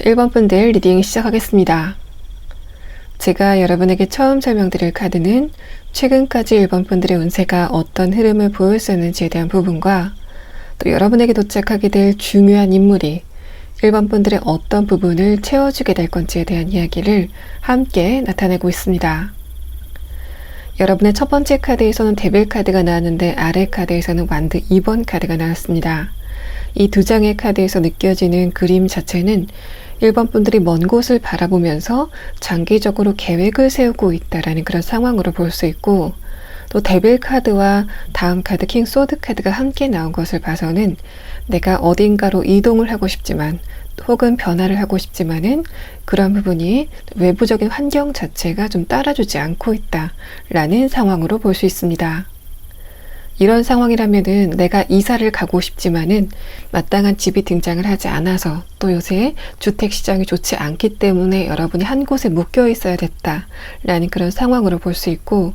1번 분들 리딩 시작하겠습니다. 제가 여러분에게 처음 설명드릴 카드는 최근까지 1번 분들의 운세가 어떤 흐름을 보였었는지에 대한 부분과 또 여러분에게 도착하게 될 중요한 인물이 1번 분들의 어떤 부분을 채워주게 될 건지에 대한 이야기를 함께 나타내고 있습니다. 여러분의 첫 번째 카드에서는 데빌 카드가 나왔는데 아래 카드에서는 완드 2번 카드가 나왔습니다. 이 두 장의 카드에서 느껴지는 그림 자체는 1번 분들이 먼 곳을 바라보면서 장기적으로 계획을 세우고 있다라는 그런 상황으로 볼 수 있고, 또 데빌 카드와 다음 카드 킹 소드 카드가 함께 나온 것을 봐서는 내가 어딘가로 이동을 하고 싶지만 혹은 변화를 하고 싶지만은 그런 부분이 외부적인 환경 자체가 좀 따라주지 않고 있다라는 상황으로 볼 수 있습니다. 이런 상황이라면은 내가 이사를 가고 싶지만은 마땅한 집이 등장을 하지 않아서, 또 요새 주택시장이 좋지 않기 때문에 여러분이 한 곳에 묶여 있어야 됐다라는 그런 상황으로 볼 수 있고,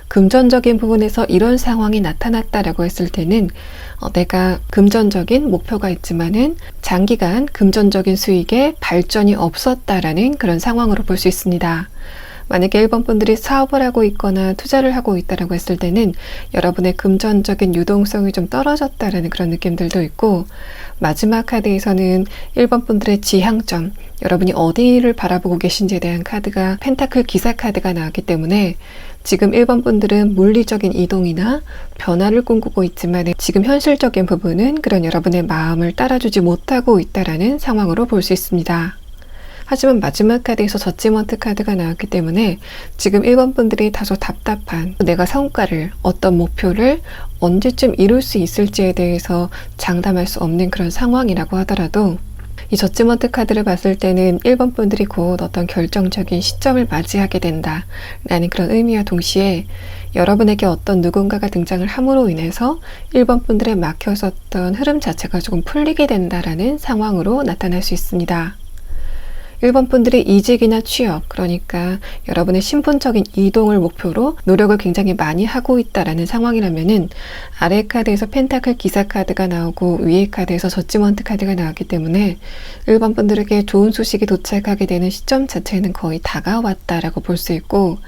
금전적인 부분에서 이런 상황이 나타났다라고 했을 때는 내가 금전적인 목표가 있지만은 장기간 금전적인 수익에 발전이 없었다라는 그런 상황으로 볼 수 있습니다. 만약에 1번 분들이 사업을 하고 있거나 투자를 하고 있다라고 했을 때는 여러분의 금전적인 유동성이 좀 떨어졌다라는 그런 느낌들도 있고, 마지막 카드에서는 1번 분들의 지향점, 여러분이 어디를 바라보고 계신지에 대한 카드가 펜타클 기사 카드가 나왔기 때문에 지금 1번 분들은 물리적인 이동이나 변화를 꿈꾸고 있지만 지금 현실적인 부분은 그런 여러분의 마음을 따라주지 못하고 있다라는 상황으로 볼 수 있습니다. 하지만 마지막 카드에서 저지먼트 카드가 나왔기 때문에 지금 1번 분들이 다소 답답한, 내가 성과를, 어떤 목표를 언제쯤 이룰 수 있을지에 대해서 장담할 수 없는 그런 상황이라고 하더라도, 이 저지먼트 카드를 봤을 때는 1번 분들이 곧 어떤 결정적인 시점을 맞이하게 된다 라는 그런 의미와 동시에 여러분에게 어떤 누군가가 등장을 함으로 인해서 1번 분들의 막혀있었던 흐름 자체가 조금 풀리게 된다라는 상황으로 나타날 수 있습니다. 1번 분들이 이직이나 취업, 그러니까 여러분의 신분적인 이동을 목표로 노력을 굉장히 많이 하고 있다라는 상황이라면은 아래 카드에서 펜타클 기사 카드가 나오고 위에 카드에서 저지먼트 카드가 나왔기 때문에 1번 분들에게 좋은 소식이 도착하게 되는 시점 자체는 거의 다가왔다라고 볼 수 있고,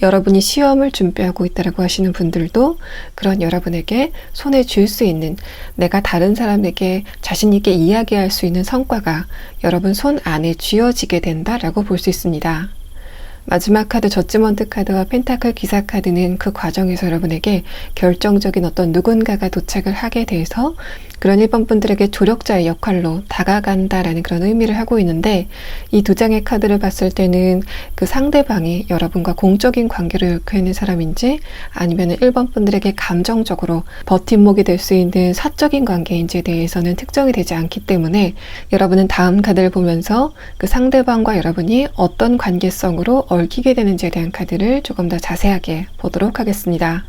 여러분이 시험을 준비하고 있다라고 하시는 분들도 그런 여러분에게 손에 쥘 수 있는, 내가 다른 사람에게 자신 있게 이야기할 수 있는 성과가 여러분 손 안에 쥐어지게 된다라고 볼 수 있습니다. 마지막 카드 저지먼트 카드와 펜타클 기사 카드는 그 과정에서 여러분에게 결정적인 어떤 누군가가 도착을 하게 돼서 그런 1번 분들에게 조력자의 역할로 다가간다라는 그런 의미를 하고 있는데, 이 두 장의 카드를 봤을 때는 그 상대방이 여러분과 공적인 관계를 엮여 있는 사람인지 아니면 1번 분들에게 감정적으로 버팀목이 될 수 있는 사적인 관계인지에 대해서는 특정이 되지 않기 때문에 여러분은 다음 카드를 보면서 그 상대방과 여러분이 어떤 관계성으로 얽히게 되는지에 대한 카드를 조금 더 자세하게 보도록 하겠습니다.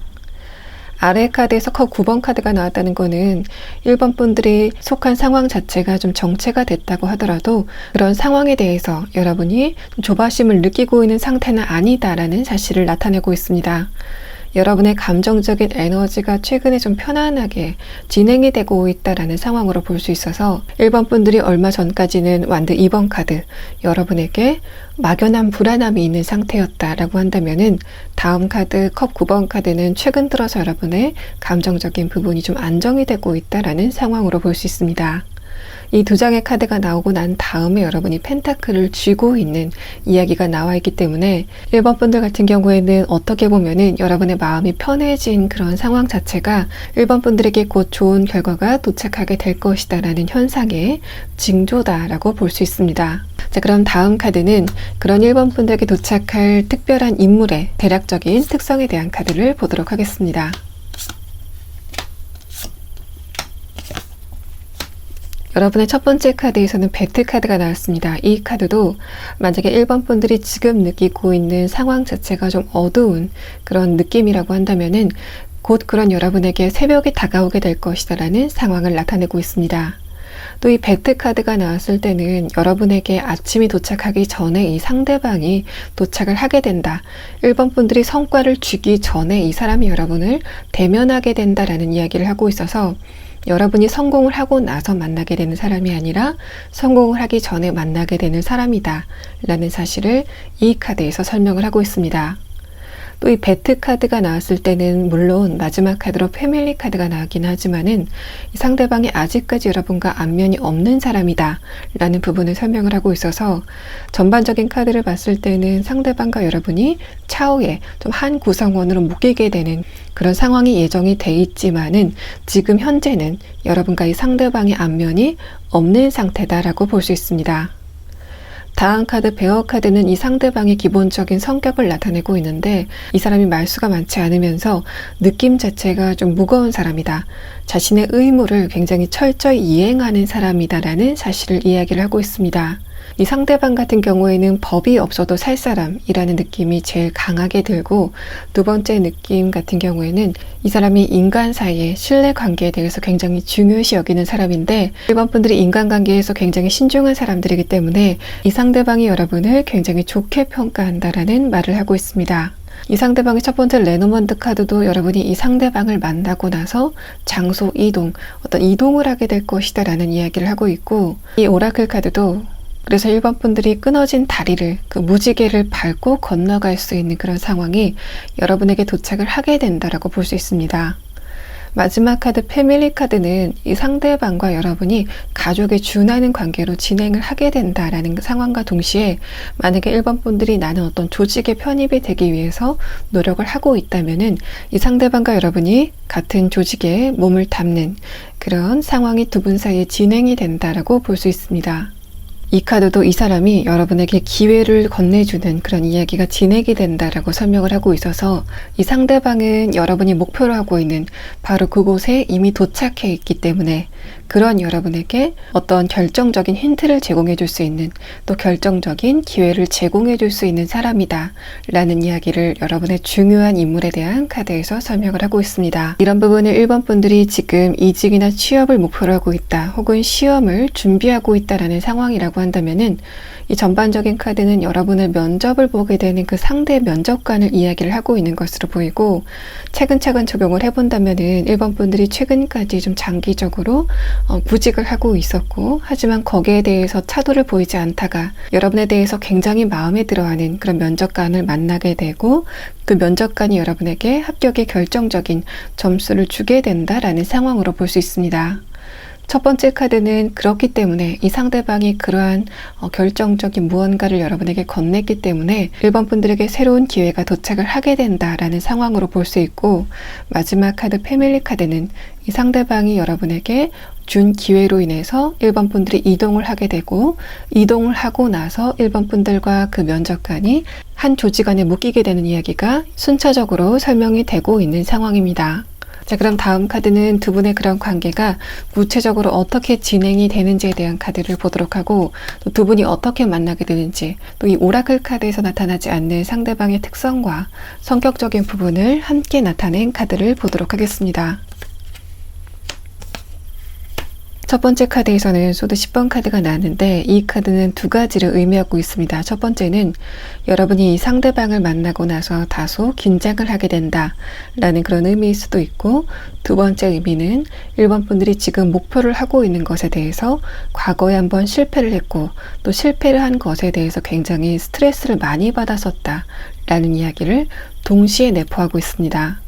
아래 카드에서 컵 9번 카드가 나왔다는 거는 1번 분들이 속한 상황 자체가 좀 정체가 됐다고 하더라도 그런 상황에 대해서 여러분이 조바심을 느끼고 있는 상태는 아니다라는 사실을 나타내고 있습니다. 여러분의 감정적인 에너지가 최근에 좀 편안하게 진행이 되고 있다라는 상황으로 볼 수 있어서 1번 분들이 얼마 전까지는 완드 2번 카드, 여러분에게 막연한 불안함이 있는 상태였다라고 한다면은 다음 카드 컵 9번 카드는 최근 들어서 여러분의 감정적인 부분이 좀 안정이 되고 있다라는 상황으로 볼 수 있습니다. 이 두 장의 카드가 나오고 난 다음에 여러분이 펜타클을 쥐고 있는 이야기가 나와 있기 때문에 1번 분들 같은 경우에는 어떻게 보면은 여러분의 마음이 편해진 그런 상황 자체가 1번 분들에게 곧 좋은 결과가 도착하게 될 것이다 라는 현상의 징조다라고 볼 수 있습니다. 자, 그럼 다음 카드는 그런 1번 분들에게 도착할 특별한 인물의 대략적인 특성에 대한 카드를 보도록 하겠습니다. 여러분의 첫 번째 카드에서는 배트 카드가 나왔습니다. 이 카드도 만약에 1번 분들이 지금 느끼고 있는 상황 자체가 좀 어두운 그런 느낌이라고 한다면은 곧 그런 여러분에게 새벽이 다가오게 될 것이다 라는 상황을 나타내고 있습니다. 또 이 배트 카드가 나왔을 때는 여러분에게 아침이 도착하기 전에 이 상대방이 도착을 하게 된다. 1번 분들이 성과를 주기 전에 이 사람이 여러분을 대면하게 된다라는 이야기를 하고 있어서 여러분이 성공을 하고 나서 만나게 되는 사람이 아니라 성공을 하기 전에 만나게 되는 사람이다 라는 사실을 이 카드에서 설명을 하고 있습니다. 또 이 배트 카드가 나왔을 때는 물론 마지막 카드로 패밀리 카드가 나왔긴 하지만은 이 상대방이 아직까지 여러분과 안면이 없는 사람이다 라는 부분을 설명을 하고 있어서 전반적인 카드를 봤을 때는 상대방과 여러분이 차후에 좀 한 구성원으로 묶이게 되는 그런 상황이 예정이 돼 있지만은 지금 현재는 여러분과 이 상대방의 안면이 없는 상태다라고 볼 수 있습니다. 다음 카드 베어 카드는 이 상대방의 기본적인 성격을 나타내고 있는데 이 사람이 말수가 많지 않으면서 느낌 자체가 좀 무거운 사람이다. 자신의 의무를 굉장히 철저히 이행하는 사람이다라는 사실을 이야기를 하고 있습니다. 이 상대방 같은 경우에는 법이 없어도 살 사람이라는 느낌이 제일 강하게 들고, 두 번째 느낌 같은 경우에는 이 사람이 인간 사이의 신뢰관계에 대해서 굉장히 중요시 여기는 사람인데 1번 분들이 인간관계에서 굉장히 신중한 사람들이기 때문에 이 상대방이 여러분을 굉장히 좋게 평가한다라는 말을 하고 있습니다. 이 상대방의 첫 번째 레노먼드 카드도 여러분이 이 상대방을 만나고 나서 장소 이동, 어떤 이동을 하게 될 것이다 라는 이야기를 하고 있고, 이 오라클 카드도 그래서 1번 분들이 끊어진 다리를, 그 무지개를 밟고 건너갈 수 있는 그런 상황이 여러분에게 도착을 하게 된다라고 볼 수 있습니다. 마지막 카드 패밀리 카드는 이 상대방과 여러분이 가족에 준하는 관계로 진행을 하게 된다라는 상황과 동시에 만약에 1번 분들이 나는 어떤 조직에 편입이 되기 위해서 노력을 하고 있다면은 이 상대방과 여러분이 같은 조직에 몸을 담는 그런 상황이 두 분 사이에 진행이 된다라고 볼 수 있습니다. 이 카드도 이 사람이 여러분에게 기회를 건네주는 그런 이야기가 진행이 된다라고 설명을 하고 있어서 이 상대방은 여러분이 목표로 하고 있는 바로 그곳에 이미 도착해 있기 때문에 그런 여러분에게 어떤 결정적인 힌트를 제공해 줄 수 있는 또 결정적인 기회를 제공해 줄 수 있는 사람이다 라는 이야기를 여러분의 중요한 인물에 대한 카드에서 설명을 하고 있습니다. 이런 부분을 1번 분들이 지금 이직이나 취업을 목표로 하고 있다 혹은 시험을 준비하고 있다라는 상황이라고 한다면은 이 전반적인 카드는 여러분의 면접을 보게 되는 그 상대 면접관을 이야기를 하고 있는 것으로 보이고 차근차근 적용을 해본다면은 1번 분들이 최근까지 좀 장기적으로 구직을 하고 있었고 하지만 거기에 대해서 차도를 보이지 않다가 여러분에 대해서 굉장히 마음에 들어하는 그런 면접관을 만나게 되고 그 면접관이 여러분에게 합격의 결정적인 점수를 주게 된다라는 상황으로 볼 수 있습니다. 첫 번째 카드는 그렇기 때문에 이 상대방이 그러한 결정적인 무언가를 여러분에게 건넸기 때문에 1번 분들에게 새로운 기회가 도착을 하게 된다라는 상황으로 볼 수 있고 마지막 카드 패밀리 카드는 이 상대방이 여러분에게 준 기회로 인해서 1번 분들이 이동을 하게 되고 이동을 하고 나서 1번 분들과 그 면접관이 한 조직 안에 묶이게 되는 이야기가 순차적으로 설명이 되고 있는 상황입니다. 자, 그럼 다음 카드는 두 분의 그런 관계가 구체적으로 어떻게 진행이 되는지에 대한 카드를 보도록 하고 또 두 분이 어떻게 만나게 되는지 또 이 오라클 카드에서 나타나지 않는 상대방의 특성과 성격적인 부분을 함께 나타낸 카드를 보도록 하겠습니다. 첫 번째 카드에서는 소드 10번 카드가 나왔는데 이 카드는 두 가지를 의미하고 있습니다. 첫 번째는 여러분이 이 상대방을 만나고 나서 다소 긴장을 하게 된다 라는 그런 의미일 수도 있고 두 번째 의미는 1번 분들이 지금 목표를 하고 있는 것에 대해서 과거에 한번 실패를 했고 또 실패를 한 것에 대해서 굉장히 스트레스를 많이 받았었다 라는 이야기를 동시에 내포하고 있습니다.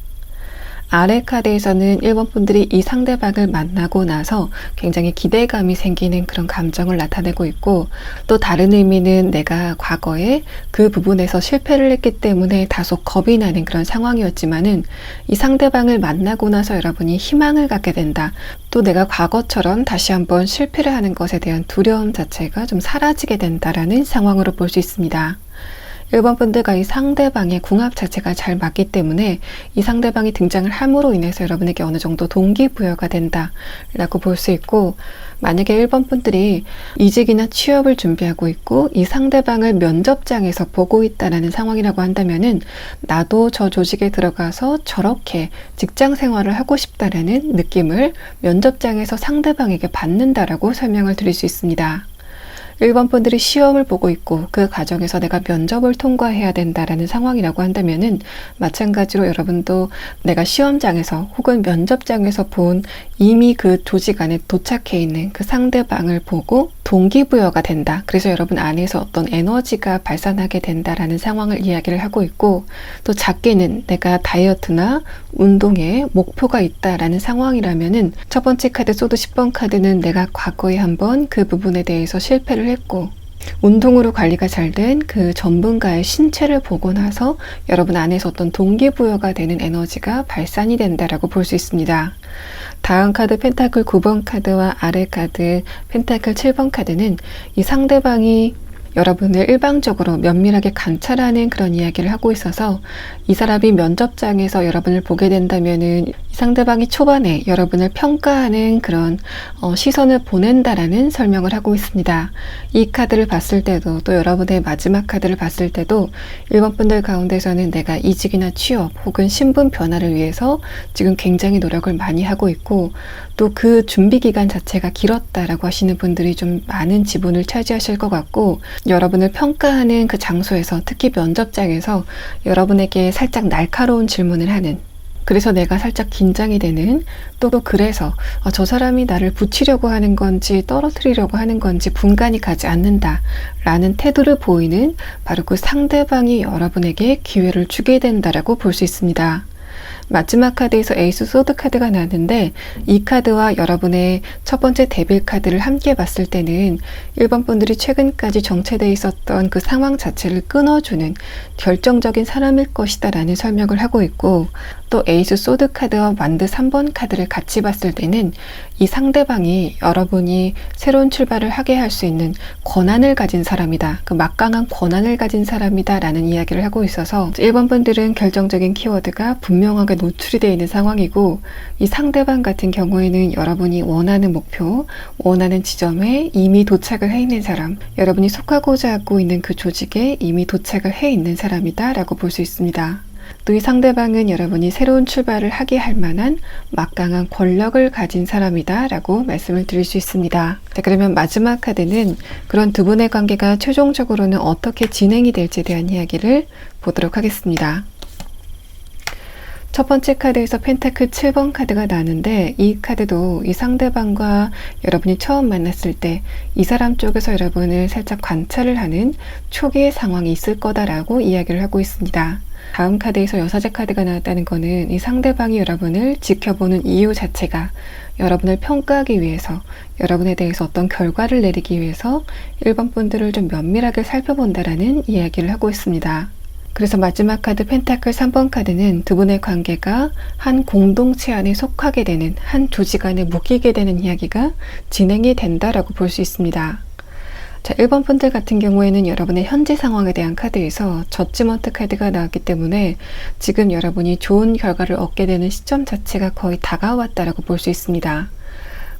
아래 카드에서는 1번 분들이 이 상대방을 만나고 나서 굉장히 기대감이 생기는 그런 감정을 나타내고 있고 또 다른 의미는 내가 과거에 그 부분에서 실패를 했기 때문에 다소 겁이 나는 그런 상황이었지만은 이 상대방을 만나고 나서 여러분이 희망을 갖게 된다. 또 내가 과거처럼 다시 한번 실패를 하는 것에 대한 두려움 자체가 좀 사라지게 된다라는 상황으로 볼 수 있습니다. 1번 분들과 이 상대방의 궁합 자체가 잘 맞기 때문에 이 상대방이 등장을 함으로 인해서 여러분에게 어느 정도 동기부여가 된다라고 볼 수 있고 만약에 1번 분들이 이직이나 취업을 준비하고 있고 이 상대방을 면접장에서 보고 있다라는 상황이라고 한다면은 나도 저 조직에 들어가서 저렇게 직장 생활을 하고 싶다라는 느낌을 면접장에서 상대방에게 받는다라고 설명을 드릴 수 있습니다. 1번 분들이 시험을 보고 있고 그 과정에서 내가 면접을 통과해야 된다라는 상황이라고 한다면은 마찬가지로 여러분도 내가 시험장에서 혹은 면접장에서 본 이미 그 조직 안에 도착해 있는 그 상대방을 보고 동기부여가 된다. 그래서 여러분 안에서 어떤 에너지가 발산하게 된다라는 상황을 이야기를 하고 있고 또 작게는 내가 다이어트나 운동에 목표가 있다라는 상황이라면은 첫 번째 카드 소드 10번 카드는 내가 과거에 한번 그 부분에 대해서 실패를 했고 운동으로 관리가 잘 된 그 전문가의 신체를 보고 나서 여러분 안에서 어떤 동기부여가 되는 에너지가 발산이 된다라고 볼 수 있습니다. 다음 카드 펜타클 9번 카드와 아래 카드 펜타클 7번 카드는 이 상대방이 여러분을 일방적으로 면밀하게 관찰하는 그런 이야기를 하고 있어서 이 사람이 면접장에서 여러분을 보게 된다면은 이 상대방이 초반에 여러분을 평가하는 그런 시선을 보낸다라는 설명을 하고 있습니다. 이 카드를 봤을 때도 또 여러분의 마지막 카드를 봤을 때도 1번 분들 가운데서는 내가 이직이나 취업 혹은 신분 변화를 위해서 지금 굉장히 노력을 많이 하고 있고 또 그 준비 기간 자체가 길었다라고 하시는 분들이 좀 많은 지분을 차지하실 것 같고 여러분을 평가하는 그 장소에서 특히 면접장에서 여러분에게 살짝 날카로운 질문을 하는 그래서 내가 살짝 긴장이 되는 또 그래서 저 사람이 나를 붙이려고 하는 건지 떨어뜨리려고 하는 건지 분간이 가지 않는다 라는 태도를 보이는 바로 그 상대방이 여러분에게 기회를 주게 된다라고 볼 수 있습니다. 마지막 카드에서 에이스 소드 카드가 나왔는데 이 카드와 여러분의 첫 번째 데빌 카드를 함께 봤을 때는 1번 분들이 최근까지 정체되어 있었던 그 상황 자체를 끊어주는 결정적인 사람일 것이다 라는 설명을 하고 있고, 또 에이스 소드 카드와 만드 3번 카드를 같이 봤을 때는 이 상대방이 여러분이 새로운 출발을 하게 할 수 있는 권한을 가진 사람이다, 그 막강한 권한을 가진 사람이다 라는 이야기를 하고 있어서 1번 분들은 결정적인 키워드가 분명하게 노출이 되어 있는 상황이고, 이 상대방 같은 경우에는 여러분이 원하는 목표, 원하는 지점에 이미 도착을 해 있는 사람, 여러분이 속하고자 하고 있는 그 조직에 이미 도착을 해 있는 사람이다 라고 볼 수 있습니다. 또 이 상대방은 여러분이 새로운 출발을 하게 할 만한 막강한 권력을 가진 사람이다 라고 말씀을 드릴 수 있습니다. 자, 그러면 마지막 카드는 그런 두 분의 관계가 최종적으로는 어떻게 진행이 될지에 대한 이야기를 보도록 하겠습니다. 첫 번째 카드에서 펜타클 7번 카드가 나왔는데, 이 카드도 이 상대방과 여러분이 처음 만났을 때 이 사람 쪽에서 여러분을 살짝 관찰을 하는 초기의 상황이 있을 거다라고 이야기를 하고 있습니다. 다음 카드에서 여사제 카드가 나왔다는 것은 이 상대방이 여러분을 지켜보는 이유 자체가 여러분을 평가하기 위해서, 여러분에 대해서 어떤 결과를 내리기 위해서 1번 분들을 좀 면밀하게 살펴본다라는 이야기를 하고 있습니다. 그래서 마지막 카드 펜타클 3번 카드는 두 분의 관계가 한 공동체 안에 속하게 되는, 한 조직 안에 묶이게 되는 이야기가 진행이 된다라고 볼 수 있습니다. 자, 1번 분들 같은 경우에는 여러분의 현재 상황에 대한 카드에서 저지먼트 카드가 나왔기 때문에 지금 여러분이 좋은 결과를 얻게 되는 시점 자체가 거의 다가왔다라고 볼 수 있습니다.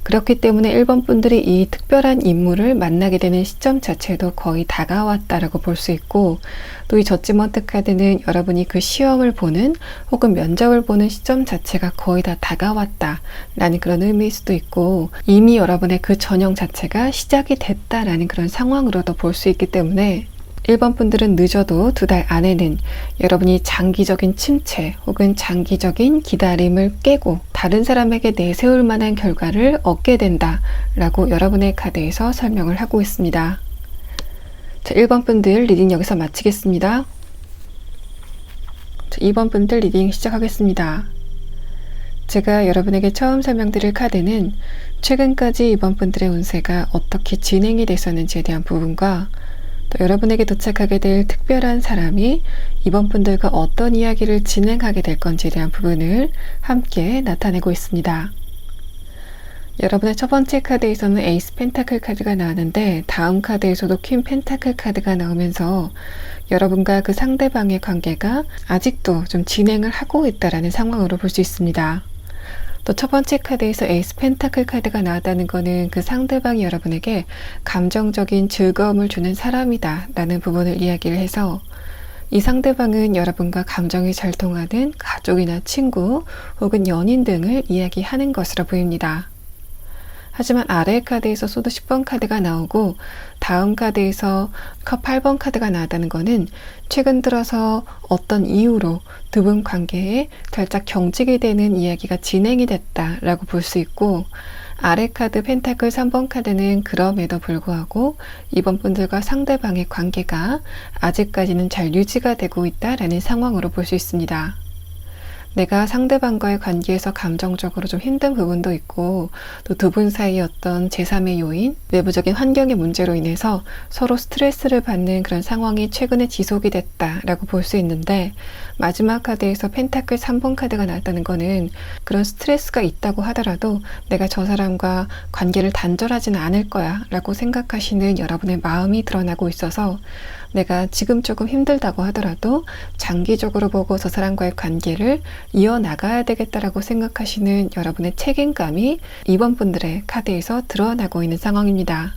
그렇기 때문에 1번 분들이 이 특별한 인물을 만나게 되는 시점 자체도 거의 다가왔다라고 볼 수 있고, 또 이 저지먼트 카드는 여러분이 그 시험을 보는 혹은 면접을 보는 시점 자체가 거의 다 다가왔다라는 그런 의미일 수도 있고, 이미 여러분의 그 전형 자체가 시작이 됐다라는 그런 상황으로도 볼 수 있기 때문에 1번 분들은 늦어도 2달 안에는 여러분이 장기적인 침체 혹은 장기적인 기다림을 깨고 다른 사람에게 내세울 만한 결과를 얻게 된다 라고 여러분의 카드에서 설명을 하고 있습니다. 자, 1번 분들 리딩 여기서 마치겠습니다. 자, 2번 분들 리딩 시작하겠습니다. 제가 여러분에게 처음 설명드릴 카드는 최근까지 2번 분들의 운세가 어떻게 진행이 됐었는지에 대한 부분과, 또 여러분에게 도착하게 될 특별한 사람이 이번 분들과 어떤 이야기를 진행하게 될 건지에 대한 부분을 함께 나타내고 있습니다. 여러분의 첫 번째 카드에서는 에이스 펜타클 카드가 나왔는데, 다음 카드에서도 퀸 펜타클 카드가 나오면서 여러분과 그 상대방의 관계가 아직도 좀 진행을 하고 있다라는 상황으로 볼 수 있습니다. 또 첫 번째 카드에서 에이스 펜타클 카드가 나왔다는 것은 그 상대방이 여러분에게 감정적인 즐거움을 주는 사람이다 라는 부분을 이야기를 해서, 이 상대방은 여러분과 감정이 잘 통하는 가족이나 친구 혹은 연인 등을 이야기하는 것으로 보입니다. 하지만 아래 카드에서 소드 10번 카드가 나오고 다음 카드에서 컵 8번 카드가 나왔다는 것은 최근 들어서 어떤 이유로 두 분 관계에 살짝 경직이 되는 이야기가 진행이 됐다라고 볼 수 있고, 아래 카드 펜타클 3번 카드는 그럼에도 불구하고 이번 분들과 상대방의 관계가 아직까지는 잘 유지가 되고 있다라는 상황으로 볼 수 있습니다. 내가 상대방과의 관계에서 감정적으로 좀 힘든 부분도 있고, 또 두 분 사이의 어떤 제3의 요인, 외부적인 환경의 문제로 인해서 서로 스트레스를 받는 그런 상황이 최근에 지속이 됐다라고 볼 수 있는데, 마지막 카드에서 펜타클 3번 카드가 나왔다는 거는 그런 스트레스가 있다고 하더라도 내가 저 사람과 관계를 단절하지는 않을 거야 라고 생각하시는 여러분의 마음이 드러나고 있어서, 내가 지금 조금 힘들다고 하더라도 장기적으로 보고 저 사람과의 관계를 이어나가야 되겠다라고 생각하시는 여러분의 책임감이 이번 분들의 카드에서 드러나고 있는 상황입니다.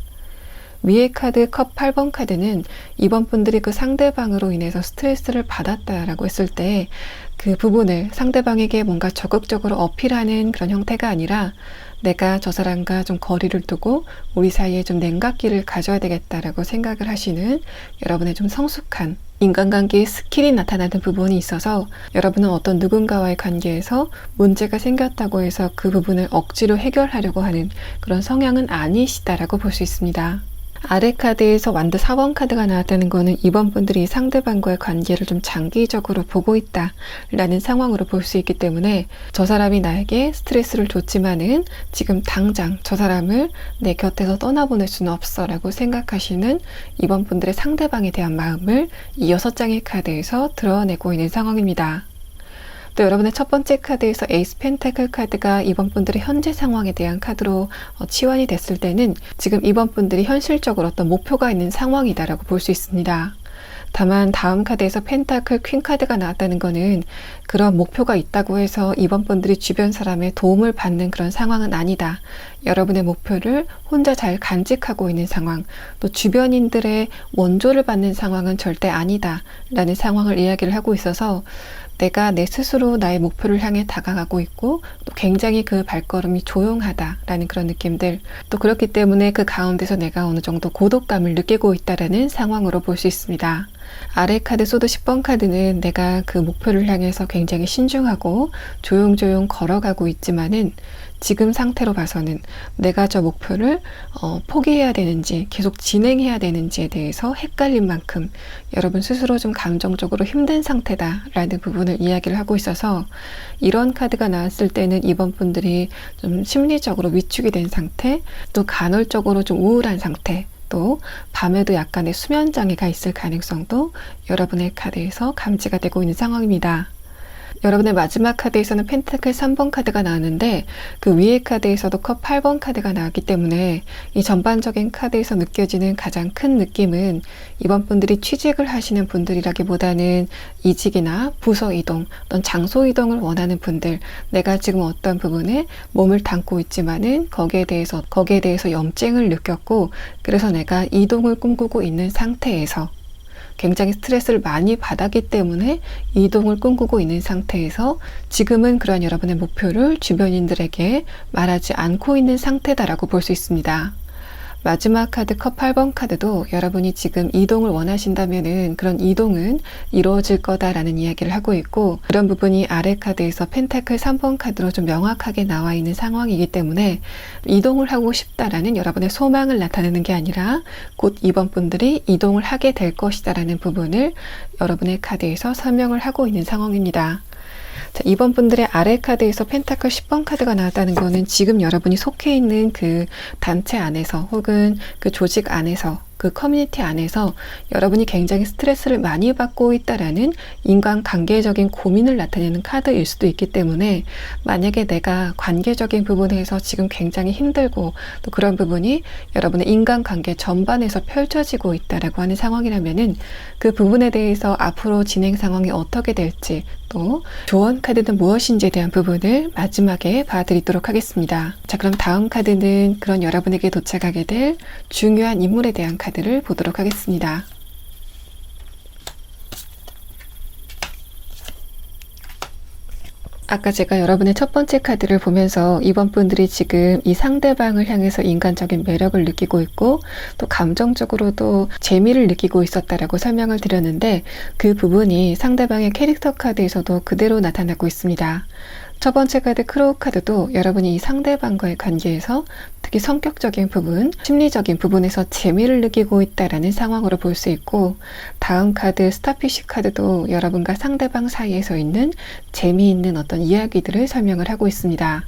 위의 카드 컵 8번 카드는 이번 분들이 그 상대방으로 인해서 스트레스를 받았다라고 했을 때 그 부분을 상대방에게 뭔가 적극적으로 어필하는 그런 형태가 아니라, 내가 저 사람과 좀 거리를 두고 우리 사이에 좀 냉각기를 가져야 되겠다라고 생각을 하시는 여러분의 좀 성숙한 인간관계의 스킬이 나타나는 부분이 있어서, 여러분은 어떤 누군가와의 관계에서 문제가 생겼다고 해서 그 부분을 억지로 해결하려고 하는 그런 성향은 아니시다라고 볼 수 있습니다. 아래 카드에서 완드 4번 카드가 나왔다는 거는 이번 분들이 상대방과의 관계를 좀 장기적으로 보고 있다 라는 상황으로 볼 수 있기 때문에 저 사람이 나에게 스트레스를 줬지만은 지금 당장 저 사람을 내 곁에서 떠나보낼 수는 없어 라고 생각하시는 이번 분들의 상대방에 대한 마음을 이 6장의 카드에서 드러내고 있는 상황입니다. 또 여러분의 첫 번째 카드에서 에이스 펜타클 카드가 이번 분들의 현재 상황에 대한 카드로 치환이 됐을 때는 지금 이번 분들이 현실적으로 어떤 목표가 있는 상황이다라고 볼 수 있습니다. 다만 다음 카드에서 펜타클 퀸 카드가 나왔다는 거는 그런 목표가 있다고 해서 이번 분들이 주변 사람의 도움을 받는 그런 상황은 아니다. 여러분의 목표를 혼자 잘 간직하고 있는 상황, 또 주변인들의 원조를 받는 상황은 절대 아니다 라는 상황을 이야기를 하고 있어서 내가 내 스스로 나의 목표를 향해 다가가고 있고 또 굉장히 그 발걸음이 조용하다라는 그런 느낌들, 또 그렇기 때문에 그 가운데서 내가 어느 정도 고독감을 느끼고 있다라는 상황으로 볼 수 있습니다. 아래 카드 소드 10번 카드는 내가 그 목표를 향해서 굉장히 신중하고 조용조용 걸어가고 있지만은 지금 상태로 봐서는 내가 저 목표를 포기해야 되는지 계속 진행해야 되는지에 대해서 헷갈린 만큼 여러분 스스로 좀 감정적으로 힘든 상태다라는 부분을 이야기를 하고 있어서 이런 카드가 나왔을 때는 이번 분들이 좀 심리적으로 위축이 된 상태, 또 간헐적으로 좀 우울한 상태, 또 밤에도 약간의 수면 장애가 있을 가능성도 여러분의 카드에서 감지가 되고 있는 상황입니다. 여러분의 마지막 카드에서는 펜타클 3번 카드가 나왔는데 그 위의 카드에서도 컵 8번 카드가 나왔기 때문에 이 전반적인 카드에서 느껴지는 가장 큰 느낌은 이번 분들이 취직을 하시는 분들이라기보다는 이직이나 부서 이동, 어떤 장소 이동을 원하는 분들, 내가 지금 어떤 부분에 몸을 담고 있지만은 거기에 대해서 염증을 느꼈고 그래서 내가 이동을 꿈꾸고 있는 상태에서 굉장히 스트레스를 많이 받았기 때문에 이동을 꿈꾸고 있는 상태에서 지금은 그러한 여러분의 목표를 주변인들에게 말하지 않고 있는 상태다라고 볼 수 있습니다. 마지막 카드 컵 8번 카드도 여러분이 지금 이동을 원하신다면은 그런 이동은 이루어질 거다라는 이야기를 하고 있고, 그런 부분이 아래 카드에서 펜타클 3번 카드로 좀 명확하게 나와 있는 상황이기 때문에 이동을 하고 싶다라는 여러분의 소망을 나타내는 게 아니라 곧 이번 분들이 이동을 하게 될 것이다라는 부분을 여러분의 카드에서 설명을 하고 있는 상황입니다. 자, 이번 분들의 아래 카드에서 펜타클 10번 카드가 나왔다는 거는 지금 여러분이 속해 있는 그 단체 안에서 혹은 그 조직 안에서 그 커뮤니티 안에서 여러분이 굉장히 스트레스를 많이 받고 있다라는 인간관계적인 고민을 나타내는 카드일 수도 있기 때문에 만약에 내가 관계적인 부분에서 지금 굉장히 힘들고 또 그런 부분이 여러분의 인간관계 전반에서 펼쳐지고 있다라고 하는 상황이라면은 그 부분에 대해서 앞으로 진행 상황이 어떻게 될지 또 조언 카드는 무엇인지에 대한 부분을 마지막에 봐드리도록 하겠습니다. 자, 그럼 다음 카드는 그런 여러분에게 도착하게 될 중요한 인물에 대한 카드를 보도록 하겠습니다. 아까 제가 여러분의 첫 번째 카드를 보면서 이번 분들이 지금 이 상대방을 향해서 인간적인 매력을 느끼고 있고 또 감정적으로도 재미를 느끼고 있었다라고 설명을 드렸는데 그 부분이 상대방의 캐릭터 카드에서도 그대로 나타나고 있습니다. 첫 번째 카드 크로우 카드도 여러분이 이 상대방과의 관계에서 특히 성격적인 부분, 심리적인 부분에서 재미를 느끼고 있다라는 상황으로 볼 수 있고, 다음 카드 스타피쉬 카드도 여러분과 상대방 사이에서 있는 재미있는 어떤 이야기들을 설명을 하고 있습니다.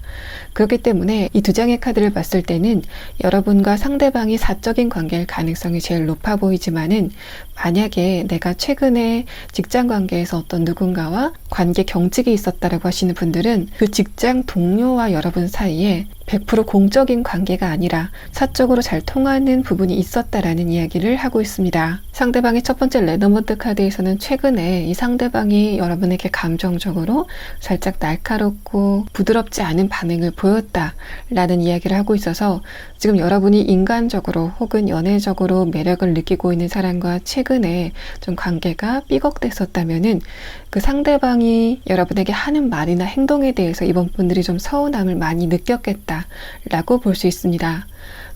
그렇기 때문에 이 두 장의 카드를 봤을 때는 여러분과 상대방이 사적인 관계일 가능성이 제일 높아 보이지만은 만약에 내가 최근에 직장 관계에서 어떤 누군가와 관계 경직이 있었다라고 하시는 분들은 그 직장 동료와 여러분 사이에 100% 공적인 관계가 아니라 사적으로 잘 통하는 부분이 있었다라는 이야기를 하고 있습니다. 상대방의 첫 번째 레너먼트 카드에서는 최근에 이 상대방이 여러분에게 감정적으로 살짝 날카롭고 부드럽지 않은 반응을 보였다라는 이야기를 하고 있어서 지금 여러분이 인간적으로 혹은 연애적으로 매력을 느끼고 있는 사람과 최근에 좀 관계가 삐걱댔었다면은 그 상대방이 여러분에게 하는 말이나 행동에 대해서 이번 분들이 좀 서운함을 많이 느꼈겠다라고 볼 수 있습니다.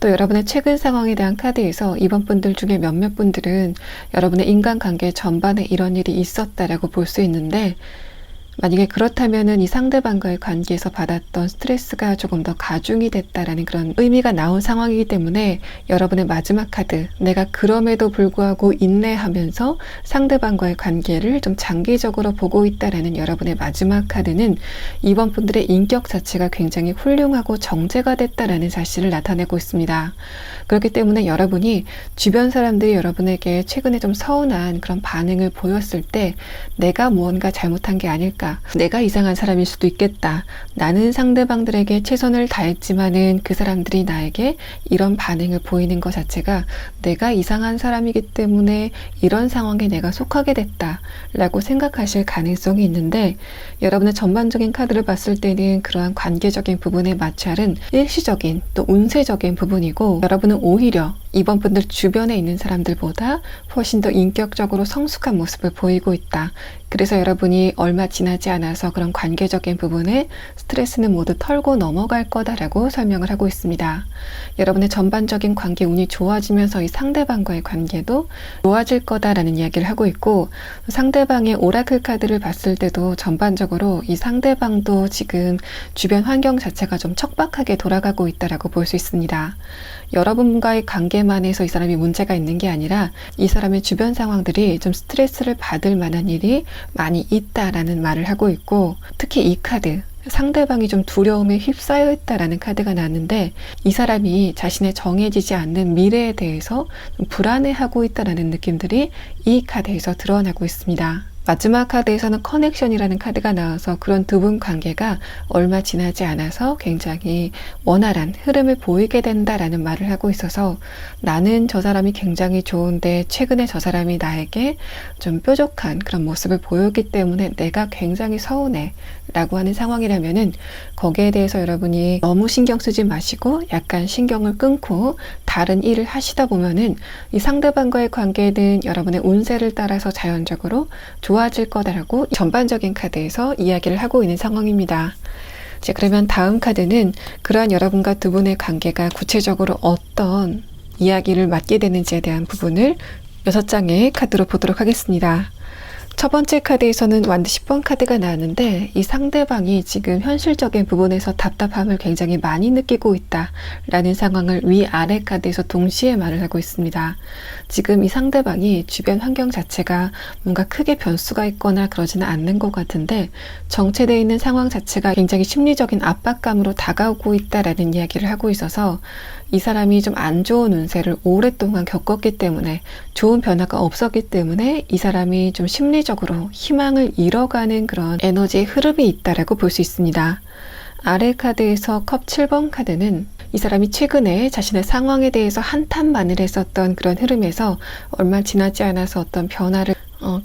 또 여러분의 최근 상황에 대한 카드에서 이번 분들 중에 몇몇 분들은 여러분의 인간관계 전반에 이런 일이 있었다라고 볼 수 있는데 만약에 그렇다면은 이 상대방과의 관계에서 받았던 스트레스가 조금 더 가중이 됐다라는 그런 의미가 나온 상황이기 때문에 여러분의 마지막 카드, 내가 그럼에도 불구하고 인내하면서 상대방과의 관계를 좀 장기적으로 보고 있다라는 여러분의 마지막 카드는 이번 분들의 인격 자체가 굉장히 훌륭하고 정제가 됐다라는 사실을 나타내고 있습니다. 그렇기 때문에 여러분이 주변 사람들이 여러분에게 최근에 좀 서운한 그런 반응을 보였을 때 내가 무언가 잘못한 게 아닐까, 내가 이상한 사람일 수도 있겠다, 나는 상대방들에게 최선을 다했지만은 그 사람들이 나에게 이런 반응을 보이는 것 자체가 내가 이상한 사람이기 때문에 이런 상황에 내가 속하게 됐다 라고 생각하실 가능성이 있는데, 여러분의 전반적인 카드를 봤을 때는 그러한 관계적인 부분의 마찰은 일시적인 또 운세적인 부분이고, 여러분은 오히려 이번 분들 주변에 있는 사람들보다 훨씬 더 인격적으로 성숙한 모습을 보이고 있다. 그래서 여러분이 얼마 지나지 않아서 그런 관계적인 부분에 스트레스는 모두 털고 넘어갈 거다라고 설명을 하고 있습니다. 여러분의 전반적인 관계 운이 좋아지면서 이 상대방과의 관계도 좋아질 거다라는 이야기를 하고 있고, 상대방의 오라클 카드를 봤을 때도 전반적으로 이 상대방도 지금 주변 환경 자체가 좀 척박하게 돌아가고 있다라고 볼 수 있습니다. 여러분과의 관계만 해서 이 사람이 문제가 있는 게 아니라 이 사람의 주변 상황들이 좀 스트레스를 받을 만한 일이 많이 있다라는 말을 하고 있고, 특히 이 카드, 상대방이 좀 두려움에 휩싸여 있다라는 카드가 나왔는데, 이 사람이 자신의 정해지지 않는 미래에 대해서 좀 불안해하고 있다라는 느낌들이 이 카드에서 드러나고 있습니다. 마지막 카드에서는 커넥션이라는 카드가 나와서 그런 두 분 관계가 얼마 지나지 않아서 굉장히 원활한 흐름을 보이게 된다라는 말을 하고 있어서, 나는 저 사람이 굉장히 좋은데 최근에 저 사람이 나에게 좀 뾰족한 그런 모습을 보였기 때문에 내가 굉장히 서운해 라고 하는 상황이라면은 거기에 대해서 여러분이 너무 신경 쓰지 마시고 약간 신경을 끊고 다른 일을 하시다 보면은 이 상대방과의 관계는 여러분의 운세를 따라서 자연적으로 좋아질 거다라고 전반적인 카드에서 이야기를 하고 있는 상황입니다. 자, 그러면 다음 카드는 그러한 여러분과 두 분의 관계가 구체적으로 어떤 이야기를 맡게 되는지에 대한 부분을 6장의 카드로 보도록 하겠습니다. 첫 번째 카드에서는 완드 10번 카드가 나왔는데, 이 상대방이 지금 현실적인 부분에서 답답함을 굉장히 많이 느끼고 있다라는 상황을 위아래 카드에서 동시에 말을 하고 있습니다. 지금 이 상대방이 주변 환경 자체가 뭔가 크게 변수가 있거나 그러지는 않는 것 같은데, 정체되어 있는 상황 자체가 굉장히 심리적인 압박감으로 다가오고 있다라는 이야기를 하고 있어서, 이 사람이 좀 안 좋은 운세를 오랫동안 겪었기 때문에, 좋은 변화가 없었기 때문에 이 사람이 좀 심리적으로 희망을 잃어가는 그런 에너지의 흐름이 있다라고 볼 수 있습니다. 아래 카드에서 컵 7번 카드는 이 사람이 최근에 자신의 상황에 대해서 한탄만을 했었던 그런 흐름에서 얼마 지나지 않아서 어떤 변화를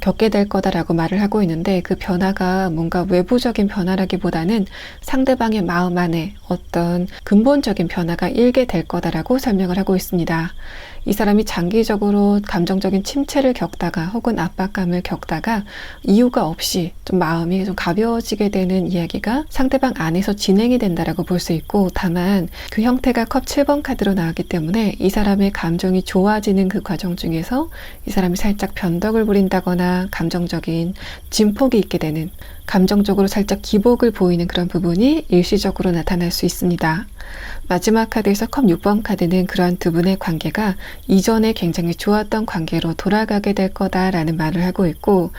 겪게 될 거다라고 말을 하고 있는데, 그 변화가 뭔가 외부적인 변화라기보다는 상대방의 마음 안에 어떤 근본적인 변화가 일게 될 거다라고 설명을 하고 있습니다. 이 사람이 장기적으로 감정적인 침체를 겪다가 혹은 압박감을 겪다가 이유가 없이 좀 마음이 좀 가벼워지게 되는 이야기가 상대방 안에서 진행이 된다라고 볼 수 있고, 다만 그 형태가 컵 7번 카드로 나왔기 때문에 이 사람의 감정이 좋아지는 그 과정 중에서 이 사람이 살짝 변덕을 부린다거나 감정적인 진폭이 있게 되는, 감정적으로 살짝 기복을 보이는 그런 부분이 일시적으로 나타날 수 있습니다. 마지막 카드에서 컵 6번 카드는 그러한 두 분의 관계가 이전에 굉장히 좋았던 관계로 돌아가게 될 거다라는 말을 하고 있고,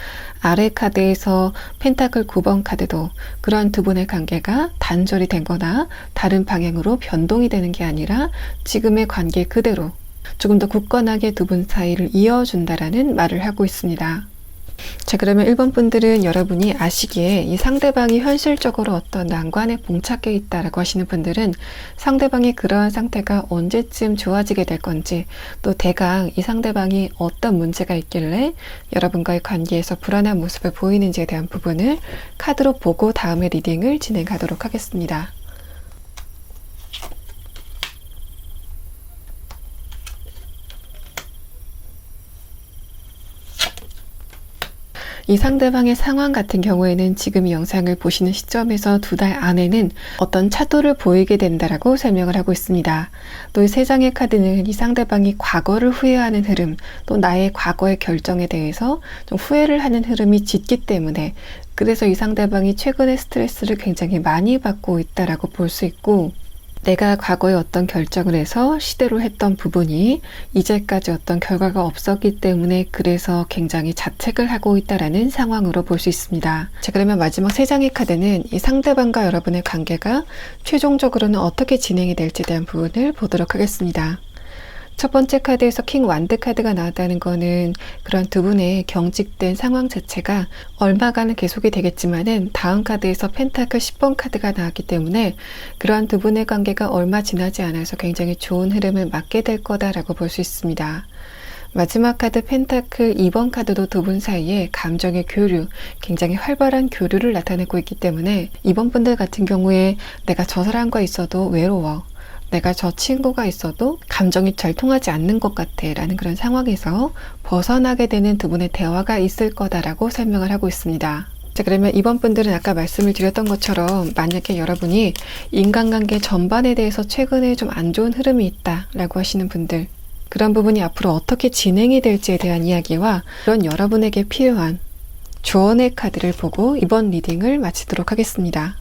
아래 카드에서 펜타클 9번 카드도 그러한 두 분의 관계가 단절이 된 거나 다른 방향으로 변동이 되는 게 아니라 지금의 관계 그대로 조금 더 굳건하게 두 분 사이를 이어준다라는 말을 하고 있습니다. 자, 그러면 1번 분들은 여러분이 아시기에 이 상대방이 현실적으로 어떤 난관에 봉착해 있다라고 하시는 분들은 상대방의 그러한 상태가 언제쯤 좋아지게 될 건지, 또 대강 이 상대방이 어떤 문제가 있길래 여러분과의 관계에서 불안한 모습을 보이는지에 대한 부분을 카드로 보고 다음에 리딩을 진행하도록 하겠습니다. 이 상대방의 상황 같은 경우에는 지금 이 영상을 보시는 시점에서 2달 안에는 어떤 차도를 보이게 된다라고 설명을 하고 있습니다. 또 이 3장의 카드는 이 상대방이 과거를 후회하는 흐름, 또 나의 과거의 결정에 대해서 좀 후회를 하는 흐름이 짙기 때문에 그래서 이 상대방이 최근에 스트레스를 굉장히 많이 받고 있다라고 볼 수 있고, 내가 과거에 어떤 결정을 해서 시대로 했던 부분이 이제까지 어떤 결과가 없었기 때문에 그래서 굉장히 자책을 하고 있다라는 상황으로 볼 수 있습니다. 자, 그러면 마지막 3장의 카드는 이 상대방과 여러분의 관계가 최종적으로는 어떻게 진행이 될지에 대한 부분을 보도록 하겠습니다. 첫 번째 카드에서 킹 완드 카드가 나왔다는 거는 그런 두 분의 경직된 상황 자체가 얼마간은 계속이 되겠지만은 다음 카드에서 펜타클 10번 카드가 나왔기 때문에 그러한 두 분의 관계가 얼마 지나지 않아서 굉장히 좋은 흐름을 맞게 될 거다라고 볼 수 있습니다. 마지막 카드 펜타클 2번 카드도 두 분 사이에 감정의 교류, 굉장히 활발한 교류를 나타내고 있기 때문에 이번 분들 같은 경우에 내가 저 사람과 있어도 외로워, 내가 저 친구가 있어도 감정이 잘 통하지 않는 것 같아 라는 그런 상황에서 벗어나게 되는 두 분의 대화가 있을 거다라고 설명을 하고 있습니다. 자, 그러면 이번 분들은 아까 말씀을 드렸던 것처럼 만약에 여러분이 인간관계 전반에 대해서 최근에 좀 안 좋은 흐름이 있다 라고 하시는 분들, 그런 부분이 앞으로 어떻게 진행이 될지에 대한 이야기와 그런 여러분에게 필요한 조언의 카드를 보고 이번 리딩을 마치도록 하겠습니다.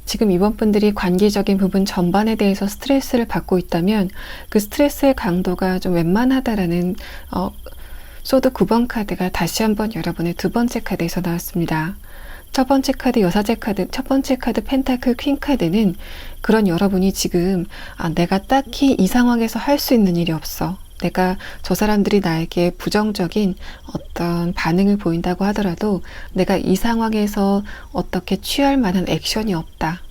지금 이번 분들이 관계적인 부분 전반에 대해서 스트레스를 받고 있다면 그 스트레스의 강도가 좀 웬만하다라는 소드 9번 카드가 다시 한번 여러분의 두 번째 카드에서 나왔습니다. 첫 번째 카드 여사제 카드, 첫 번째 카드 펜타클 퀸 카드는 그런 여러분이 지금 내가 딱히 이 상황에서 할 수 있는 일이 없어. 내가 저 사람들이 나에게 부정적인 어떤 반응을 보인다고 하더라도 내가 이 상황에서 어떻게 취할 만한 액션이 없다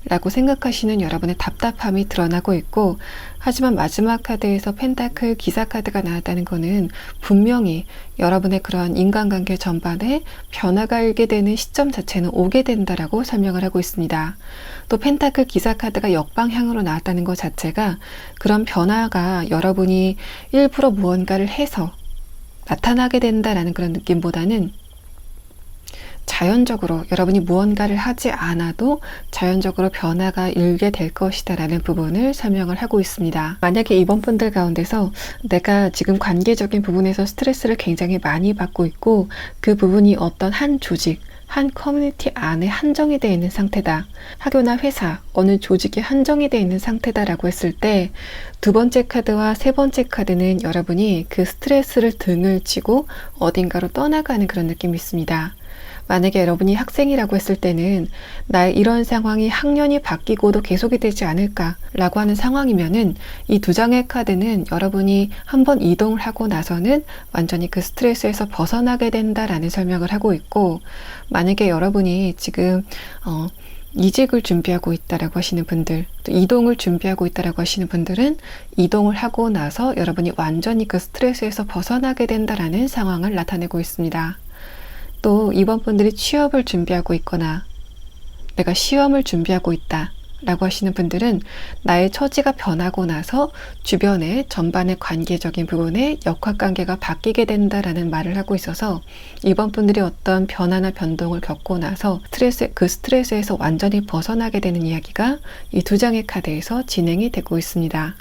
라고 생각하시는 여러분의 답답함이 드러나고 있고, 하지만 마지막 카드에서 펜타클 기사 카드가 나왔다는 것은 분명히 여러분의 그런 인간관계 전반에 변화가 일게 되는 시점 자체는 오게 된다라고 설명을 하고 있습니다. 또 펜타클 기사 카드가 역방향으로 나왔다는 것 자체가 그런 변화가 여러분이 일부러 무언가를 해서 나타나게 된다라는 그런 느낌보다는 자연적으로 여러분이 무언가를 하지 않아도 자연적으로 변화가 일게 될 것이다 라는 부분을 설명을 하고 있습니다. 만약에 이번 분들 가운데서 내가 지금 관계적인 부분에서 스트레스를 굉장히 많이 받고 있고 그 부분이 어떤 한 조직, 한 커뮤니티 안에 한정이 되어 있는 상태다. 학교나 회사, 어느 조직에 한정이 되어 있는 상태다라고 했을 때 두 번째 카드와 세 번째 카드는 여러분이 그 스트레스를 등을 지고 어딘가로 떠나가는 그런 느낌이 있습니다. 만약에 여러분이 학생이라고 했을 때는 나의 이런 상황이 학년이 바뀌고도 계속이 되지 않을까라고 하는 상황이면은 이 두 장의 카드는 여러분이 한번 이동을 하고 나서는 완전히 그 스트레스에서 벗어나게 된다라는 설명을 하고 있고, 만약에 여러분이 지금 이직을 준비하고 있다라고 하시는 분들, 또 이동을 준비하고 있다라고 하시는 분들은 이동을 하고 나서 여러분이 완전히 그 스트레스에서 벗어나게 된다라는 상황을 나타내고 있습니다. 또 이번 분들이 취업을 준비하고 있거나 내가 시험을 준비하고 있다 라고 하시는 분들은 나의 처지가 변하고 나서 주변의 전반의 관계적인 부분에 역학관계가 바뀌게 된다라는 말을 하고 있어서 이번 분들이 어떤 변화나 변동을 겪고 나서 그 스트레스에서 완전히 벗어나게 되는 이야기가 이 두 장의 카드에서 진행이 되고 있습니다.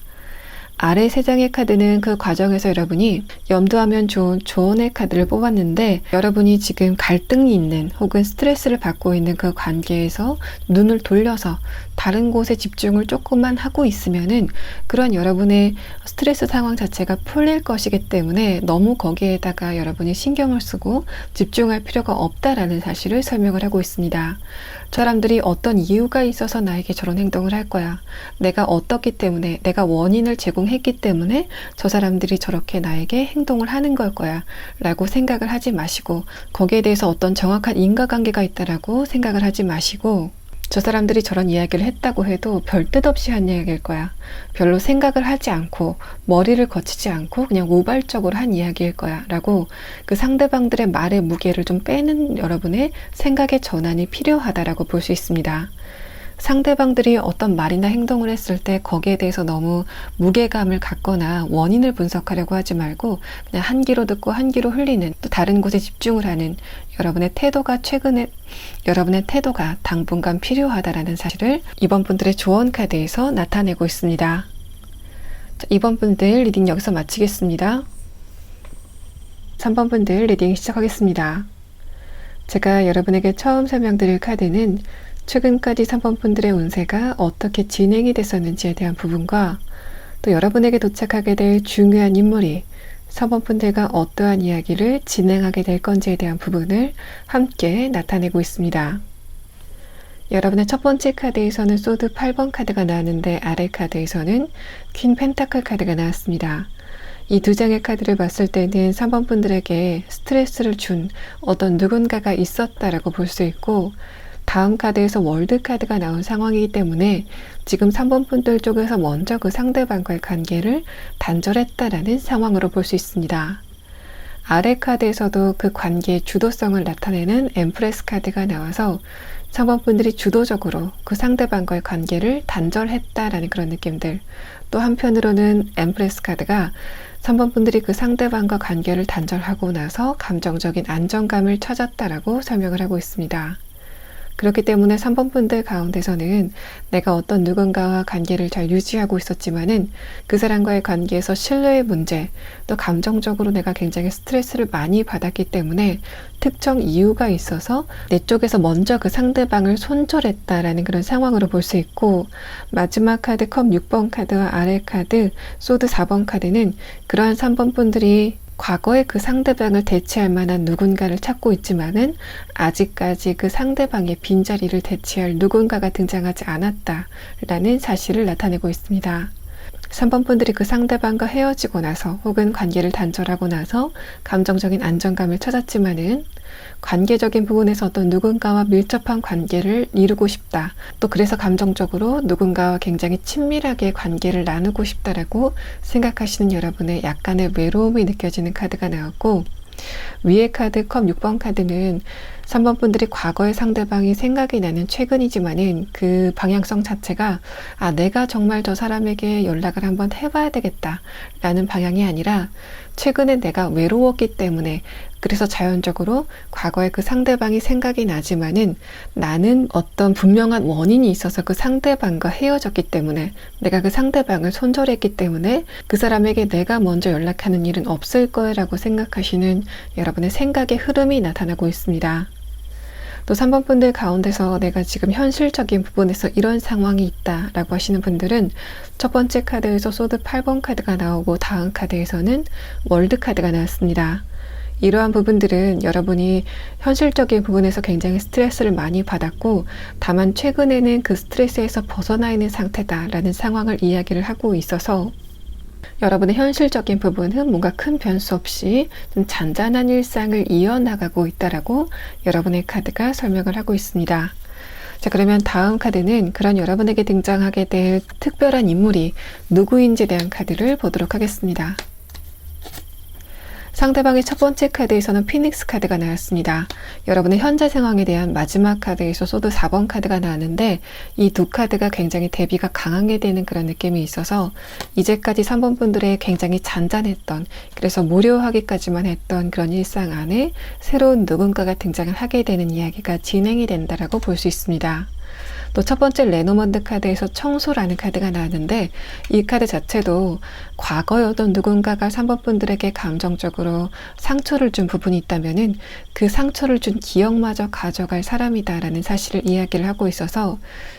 아래 세 장의 카드는 그 과정에서 여러분이 염두하면 좋은 조언의 카드를 뽑았는데, 여러분이 지금 갈등이 있는 혹은 스트레스를 받고 있는 그 관계에서 눈을 돌려서 다른 곳에 집중을 조금만 하고 있으면은 그런 여러분의 스트레스 상황 자체가 풀릴 것이기 때문에 너무 거기에다가 여러분이 신경을 쓰고 집중할 필요가 없다라는 사실을 설명을 하고 있습니다. 저 사람들이 어떤 이유가 있어서 나에게 저런 행동을 할 거야. 내가 어떻기 때문에, 내가 원인을 제공했기 때문에 저 사람들이 저렇게 나에게 행동을 하는 걸 거야 라고 생각을 하지 마시고, 거기에 대해서 어떤 정확한 인과관계가 있다라고 생각을 하지 마시고, 저 사람들이 저런 이야기를 했다고 해도 별 뜻 없이 한 이야기일 거야. 별로 생각을 하지 않고 머리를 거치지 않고 그냥 우발적으로 한 이야기일 거야 라고 그 상대방들의 말의 무게를 좀 빼는 여러분의 생각의 전환이 필요하다라고 볼 수 있습니다. 상대방들이 어떤 말이나 행동을 했을 때 거기에 대해서 너무 무게감을 갖거나 원인을 분석하려고 하지 말고 그냥 한 귀로 듣고 한 귀로 흘리는, 또 다른 곳에 집중을 하는 여러분의 태도가 당분간 필요하다라는 사실을 이번 분들의 조언 카드에서 나타내고 있습니다. 자, 2번 분들 리딩 여기서 마치겠습니다. 3번 분들 리딩 시작하겠습니다. 제가 여러분에게 처음 설명드릴 카드는 최근까지 3번 분들의 운세가 어떻게 진행이 됐었는지에 대한 부분과 또 여러분에게 도착하게 될 중요한 인물이 3번 분들과 어떠한 이야기를 진행하게 될 건지에 대한 부분을 함께 나타내고 있습니다. 여러분의 첫 번째 카드에서는 소드 8번 카드가 나왔는데 아래 카드에서는 퀸 펜타클 카드가 나왔습니다. 이 두 장의 카드를 봤을 때는 3번 분들에게 스트레스를 준 어떤 누군가가 있었다라고 볼 수 있고, 다음 카드에서 월드 카드가 나온 상황이기 때문에 지금 3번 분들 쪽에서 먼저 그 상대방과의 관계를 단절했다라는 상황으로 볼 수 있습니다. 아래 카드에서도 그 관계의 주도성을 나타내는 엠프레스 카드가 나와서 3번 분들이 주도적으로 그 상대방과의 관계를 단절했다라는 그런 느낌들, 또 한편으로는 엠프레스 카드가 3번 분들이 그 상대방과 관계를 단절하고 나서 감정적인 안정감을 찾았다라고 설명을 하고 있습니다. 그렇기 때문에 3번 분들 가운데서는 내가 어떤 누군가와 관계를 잘 유지하고 있었지만은 그 사람과의 관계에서 신뢰의 문제, 또 감정적으로 내가 굉장히 스트레스를 많이 받았기 때문에 특정 이유가 있어서 내 쪽에서 먼저 그 상대방을 손절했다라는 그런 상황으로 볼 수 있고, 마지막 카드 컵 6번 카드와 아래 카드 소드 4번 카드는 그러한 3번 분들이 과거에 그 상대방을 대체할 만한 누군가를 찾고 있지만은 아직까지 그 상대방의 빈자리를 대체할 누군가가 등장하지 않았다라는 사실을 나타내고 있습니다. 3번 분들이 그 상대방과 헤어지고 나서 혹은 관계를 단절하고 나서 감정적인 안정감을 찾았지만은 관계적인 부분에서 어떤 누군가와 밀접한 관계를 이루고 싶다, 또 그래서 감정적으로 누군가와 굉장히 친밀하게 관계를 나누고 싶다라고 생각하시는 여러분의 약간의 외로움이 느껴지는 카드가 나왔고, 위에 카드 컵 6번 카드는 3번 분들이 과거의 상대방이 생각이 나는 최근이지만은 그 방향성 자체가 내가 정말 저 사람에게 연락을 한번 해봐야 되겠다 라는 방향이 아니라 최근에 내가 외로웠기 때문에, 그래서 자연적으로 과거에 그 상대방이 생각이 나지만은 나는 어떤 분명한 원인이 있어서 그 상대방과 헤어졌기 때문에, 내가 그 상대방을 손절했기 때문에 그 사람에게 내가 먼저 연락하는 일은 없을 거라고 생각하시는 여러분의 생각의 흐름이 나타나고 있습니다. 또 3번 분들 가운데서 내가 지금 현실적인 부분에서 이런 상황이 있다라고 하시는 분들은 첫 번째 카드에서 소드 8번 카드가 나오고 다음 카드에서는 월드 카드가 나왔습니다. 이러한 부분들은 여러분이 현실적인 부분에서 굉장히 스트레스를 많이 받았고, 다만 최근에는 그 스트레스에서 벗어나 있는 상태다라는 상황을 이야기를 하고 있어서 여러분의 현실적인 부분은 뭔가 큰 변수 없이 좀 잔잔한 일상을 이어나가고 있다라고 여러분의 카드가 설명을 하고 있습니다. 자, 그러면 다음 카드는 그런 여러분에게 등장하게 될 특별한 인물이 누구인지에 대한 카드를 보도록 하겠습니다. 상대방의 첫 번째 카드에서는 피닉스 카드가 나왔습니다. 여러분의 현재 상황에 대한 마지막 카드에서 소드 4번 카드가 나왔는데, 이 두 카드가 굉장히 대비가 강하게 되는 그런 느낌이 있어서 이제까지 3번 분들의 굉장히 잔잔했던, 그래서 무료하기까지만 했던 그런 일상 안에 새로운 누군가가 등장을 하게 되는 이야기가 진행이 된다라고 볼 수 있습니다. 또 첫 번째 레노먼드 카드에서 청소라는 카드가 나왔는데, 이 카드 자체도 과거에 어떤 누군가가 3번 분들에게 감정적으로 상처를 준 부분이 있다면은 그 상처를 준 기억마저 가져갈 사람이다라는 사실을 이야기를 하고 있어서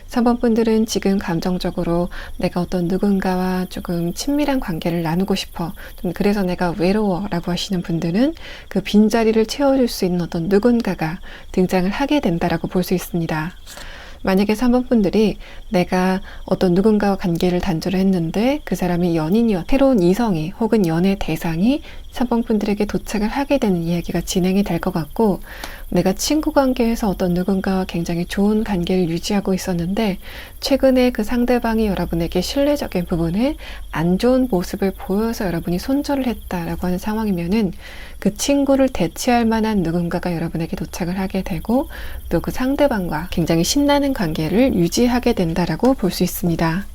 3번 분들은 지금 감정적으로 내가 어떤 누군가와 조금 친밀한 관계를 나누고 싶어, 그래서 내가 외로워 라고 하시는 분들은 그 빈자리를 채워줄 수 있는 어떤 누군가가 등장을 하게 된다라고 볼 수 있습니다. 만약에 3번 분들이 내가 어떤 누군가와 관계를 단절을 했는데 그 사람이 연인이었, 새로운 이성이 혹은 연애 대상이 3번 분들에게 도착을 하게 되는 이야기가 진행이 될 것 같고, 내가 친구 관계에서 어떤 누군가와 굉장히 좋은 관계를 유지하고 있었는데 최근에 그 상대방이 여러분에게 신뢰적인 부분에 안 좋은 모습을 보여서 여러분이 손절을 했다라고 하는 상황이면은 그 친구를 대체할 만한 누군가가 여러분에게 도착을 하게 되고 또 그 상대방과 굉장히 신나는 관계를 유지하게 된다라고 볼 수 있습니다.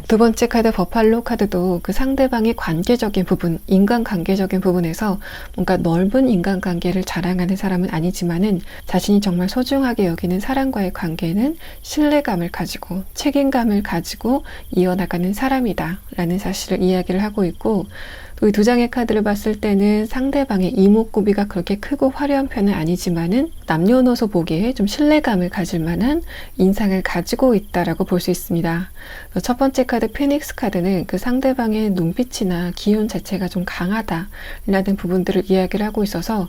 두 번째 카드 버팔로 카드도 그 상대방의 관계적인 부분, 인간관계적인 부분에서 뭔가 넓은 인간관계를 자랑하는 사람은 아니지만은 자신이 정말 소중하게 여기는 사람과의 관계는 신뢰감을 가지고 책임감을 가지고 이어나가는 사람이다 라는 사실을 이야기를 하고 있고, 또 이 두 장의 카드를 봤을 때는 상대방의 이목구비가 그렇게 크고 화려한 편은 아니지만은 남녀노소 보기에 좀 신뢰감을 가질 만한 인상을 가지고 있다라고 볼 수 있습니다. 첫 번째 카드 피닉스 카드는 그 상대방의 눈빛이나 기운 자체가 좀 강하다라는 부분들을 이야기를 하고 있어서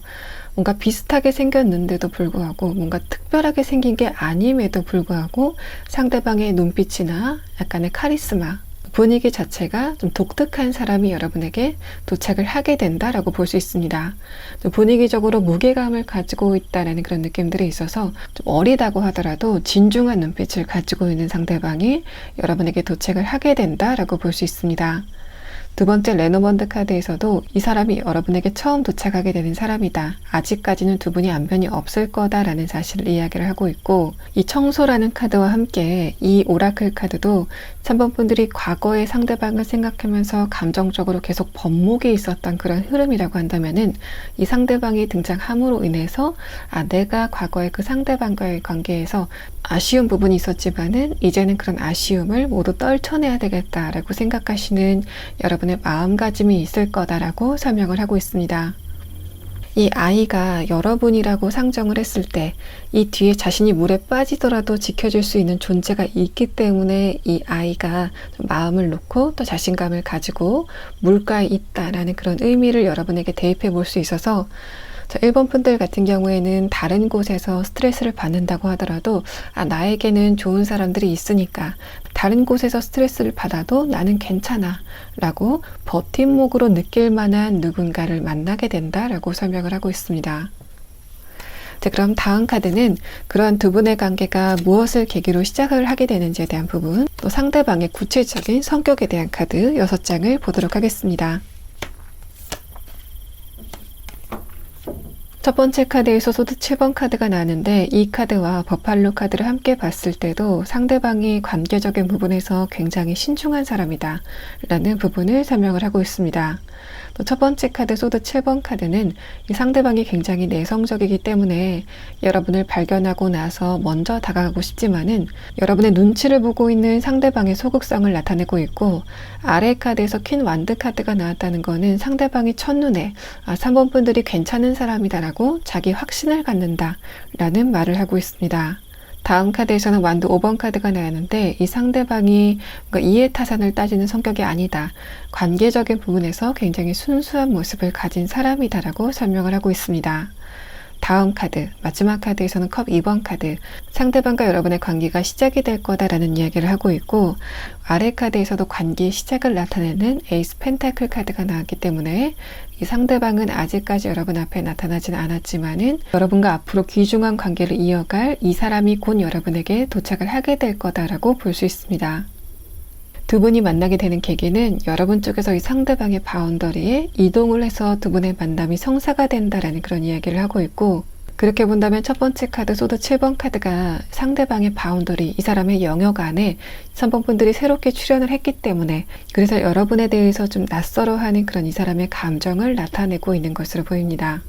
뭔가 비슷하게 생겼는데도 불구하고 뭔가 특별하게 생긴 게 아님에도 불구하고 상대방의 눈빛이나 약간의 카리스마, 분위기 자체가 좀 독특한 사람이 여러분에게 도착을 하게 된다라고 볼 수 있습니다. 또 분위기적으로 무게감을 가지고 있다라는 그런 느낌들이 있어서 좀 어리다고 하더라도 진중한 눈빛을 가지고 있는 상대방이 여러분에게 도착을 하게 된다라고 볼 수 있습니다. 두 번째 레노먼드 카드에서도 이 사람이 여러분에게 처음 도착하게 되는 사람이다. 아직까지는 두 분이 안변이 없을 거다라는 사실을 이야기를 하고 있고, 이 청소라는 카드와 함께 이 오라클 카드도 3번 분들이 과거의 상대방을 생각하면서 감정적으로 계속 번목이 있었던 그런 흐름이라고 한다면은 이 상대방이 등장함으로 인해서 내가 과거의 그 상대방과의 관계에서 아쉬운 부분이 있었지만은 이제는 그런 아쉬움을 모두 떨쳐내야 되겠다라고 생각하시는 여러분의 마음가짐이 있을 거다라고 설명을 하고 있습니다. 이 아이가 여러분이라고 상정을 했을 때 이 뒤에 자신이 물에 빠지더라도 지켜줄 수 있는 존재가 있기 때문에 이 아이가 좀 마음을 놓고 또 자신감을 가지고 물가에 있다라는 그런 의미를 여러분에게 대입해 볼 수 있어서, 1번 분들 같은 경우에는 다른 곳에서 스트레스를 받는다고 하더라도 나에게는 좋은 사람들이 있으니까 다른 곳에서 스트레스를 받아도 나는 괜찮아 라고 버팀목으로 느낄 만한 누군가를 만나게 된다라고 설명을 하고 있습니다. 그럼 다음 카드는 그러한 두 분의 관계가 무엇을 계기로 시작을 하게 되는지에 대한 부분, 또 상대방의 구체적인 성격에 대한 카드 6장을 보도록 하겠습니다. 첫 번째 카드에서 소드 7번 카드가 나왔는데 이 카드와 버팔로 카드를 함께 봤을 때도 상대방이 관계적인 부분에서 굉장히 신중한 사람이다 라는 부분을 설명을 하고 있습니다. 또 첫 번째 카드 소드 7번 카드는 이 상대방이 굉장히 내성적이기 때문에 여러분을 발견하고 나서 먼저 다가가고 싶지만은 여러분의 눈치를 보고 있는 상대방의 소극성을 나타내고 있고, 아래 카드에서 퀸 완드 카드가 나왔다는 거는 상대방이 첫눈에 3번 분들이 괜찮은 사람이다라고 자기 확신을 갖는다 라는 말을 하고 있습니다. 다음 카드에서는 완드 5번 카드가 나왔는데 이 상대방이 이해타산을 따지는 성격이 아니다. 관계적인 부분에서 굉장히 순수한 모습을 가진 사람이다라고 설명을 하고 있습니다. 다음 카드, 마지막 카드에서는 컵 2번 카드, 상대방과 여러분의 관계가 시작이 될 거다라는 이야기를 하고 있고, 아래 카드에서도 관계의 시작을 나타내는 에이스 펜타클 카드가 나왔기 때문에 이 상대방은 아직까지 여러분 앞에 나타나지는 않았지만은 여러분과 앞으로 귀중한 관계를 이어갈 이 사람이 곧 여러분에게 도착을 하게 될 거다라고 볼 수 있습니다. 두 분이 만나게 되는 계기는 여러분 쪽에서 이 상대방의 바운더리에 이동을 해서 두 분의 만남이 성사가 된다라는 그런 이야기를 하고 있고, 그렇게 본다면 첫 번째 카드 소드 7번 카드가 상대방의 바운더리, 이 사람의 영역 안에 3번 분들이 새롭게 출연을 했기 때문에 그래서 여러분에 대해서 좀 낯설어하는 그런 이 사람의 감정을 나타내고 있는 것으로 보입니다.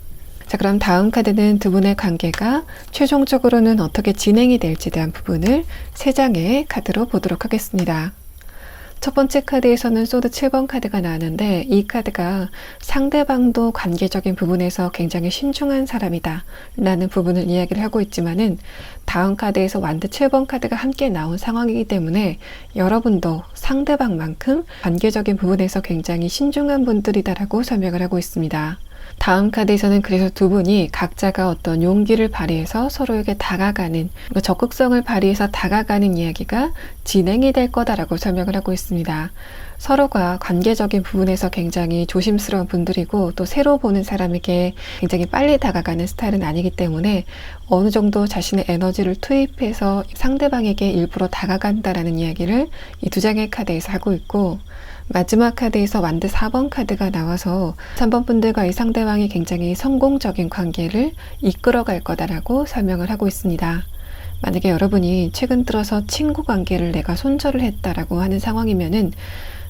그럼 다음 카드는 두 분의 관계가 최종적으로는 어떻게 진행이 될지에 대한 부분을 3장의 카드로 보도록 하겠습니다. 첫 번째 카드에서는 소드 7번 카드가 나왔는데 이 카드가 상대방도 관계적인 부분에서 굉장히 신중한 사람이다 라는 부분을 이야기를 하고 있지만은, 다음 카드에서 완드 7번 카드가 함께 나온 상황이기 때문에 여러분도 상대방만큼 관계적인 부분에서 굉장히 신중한 분들이다라고 설명을 하고 있습니다. 다음 카드에서는 그래서 두 분이 각자가 어떤 용기를 발휘해서 서로에게 다가가는, 적극성을 발휘해서 다가가는 이야기가 진행이 될 거다라고 설명을 하고 있습니다. 서로가 관계적인 부분에서 굉장히 조심스러운 분들이고 또 새로 보는 사람에게 굉장히 빨리 다가가는 스타일은 아니기 때문에 어느 정도 자신의 에너지를 투입해서 상대방에게 일부러 다가간다라는 이야기를 이 두 장의 카드에서 하고 있고, 마지막 카드에서 완드 4번 카드가 나와서 3번 분들과 이 상대방이 굉장히 성공적인 관계를 이끌어갈 거다라고 설명을 하고 있습니다. 만약에 여러분이 최근 들어서 친구 관계를 내가 손절을 했다라고 하는 상황이면은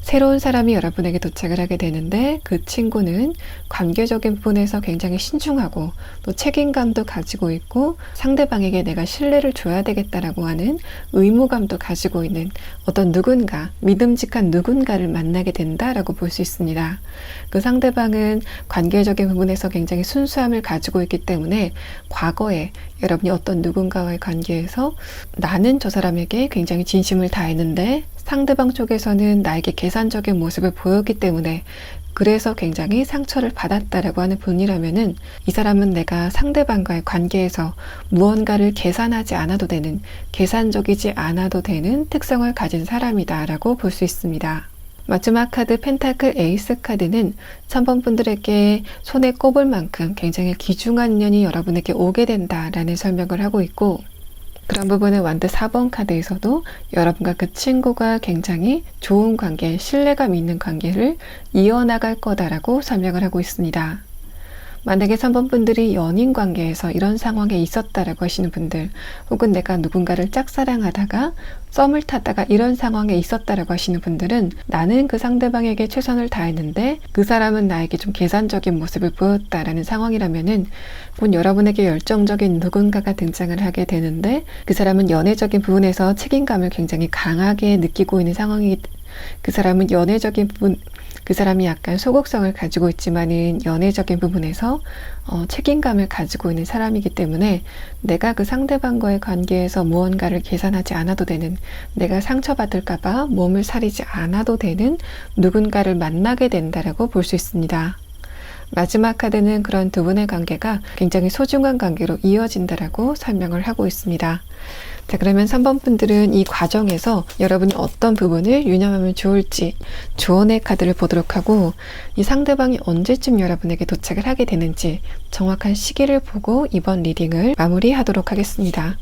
새로운 사람이 여러분에게 도착을 하게 되는데 그 친구는 관계적인 부분에서 굉장히 신중하고 또 책임감도 가지고 있고 상대방에게 내가 신뢰를 줘야 되겠다라고 하는 의무감도 가지고 있는 어떤 누군가, 믿음직한 누군가를 만나게 된다라고 볼 수 있습니다. 그 상대방은 관계적인 부분에서 굉장히 순수함을 가지고 있기 때문에 과거에 여러분이 어떤 누군가와의 관계에서 나는 저 사람에게 굉장히 진심을 다했는데 상대방 쪽에서는 나에게 계산적인 모습을 보였기 때문에 그래서 굉장히 상처를 받았다라고 하는 분이라면은 이 사람은 내가 상대방과의 관계에서 무언가를 계산하지 않아도 되는, 계산적이지 않아도 되는 특성을 가진 사람이다라고 볼 수 있습니다. 마지막 카드 펜타클 에이스 카드는 3번 분들에게 손에 꼽을 만큼 굉장히 귀중한 인연이 여러분에게 오게 된다라는 설명을 하고 있고, 그런 부분은 완드 4번 카드에서도 여러분과 그 친구가 굉장히 좋은 관계, 신뢰감 있는 관계를 이어나갈 거다라고 설명을 하고 있습니다. 만약에 3번 분들이 연인 관계에서 이런 상황에 있었다라고 하시는 분들, 혹은 내가 누군가를 짝사랑하다가 썸을 타다가 이런 상황에 있었다라고 하시는 분들은 나는 그 상대방에게 최선을 다했는데 그 사람은 나에게 좀 계산적인 모습을 보였다라는 상황이라면은 곧 여러분에게 열정적인 누군가가 등장을 하게 되는데 그 사람은 연애적인 부분에서 책임감을 굉장히 강하게 느끼고 있는 상황이기 때문에 그 사람은 연애적인 부분, 그 사람이 약간 소극성을 가지고 있지만은 연애적인 부분에서 책임감을 가지고 있는 사람이기 때문에 내가 그 상대방과의 관계에서 무언가를 계산하지 않아도 되는, 내가 상처받을까봐 몸을 사리지 않아도 되는 누군가를 만나게 된다라고 볼 수 있습니다. 마지막 카드는 그런 두 분의 관계가 굉장히 소중한 관계로 이어진다라고 설명을 하고 있습니다. 자, 그러면 3번 분들은 이 과정에서 여러분이 어떤 부분을 유념하면 좋을지 조언의 카드를 보도록 하고, 이 상대방이 언제쯤 여러분에게 도착을 하게 되는지 정확한 시기를 보고 이번 리딩을 마무리하도록 하겠습니다.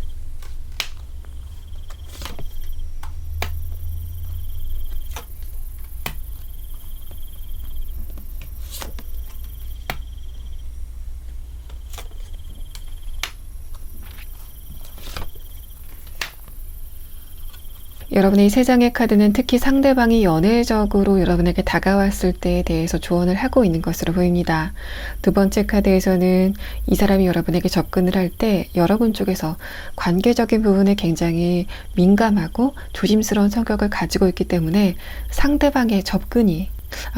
여러분의 이 세 장의 카드는 특히 상대방이 연애적으로 여러분에게 다가왔을 때에 대해서 조언을 하고 있는 것으로 보입니다. 두 번째 카드에서는 이 사람이 여러분에게 접근을 할 때 여러분 쪽에서 관계적인 부분에 굉장히 민감하고 조심스러운 성격을 가지고 있기 때문에 상대방의 접근이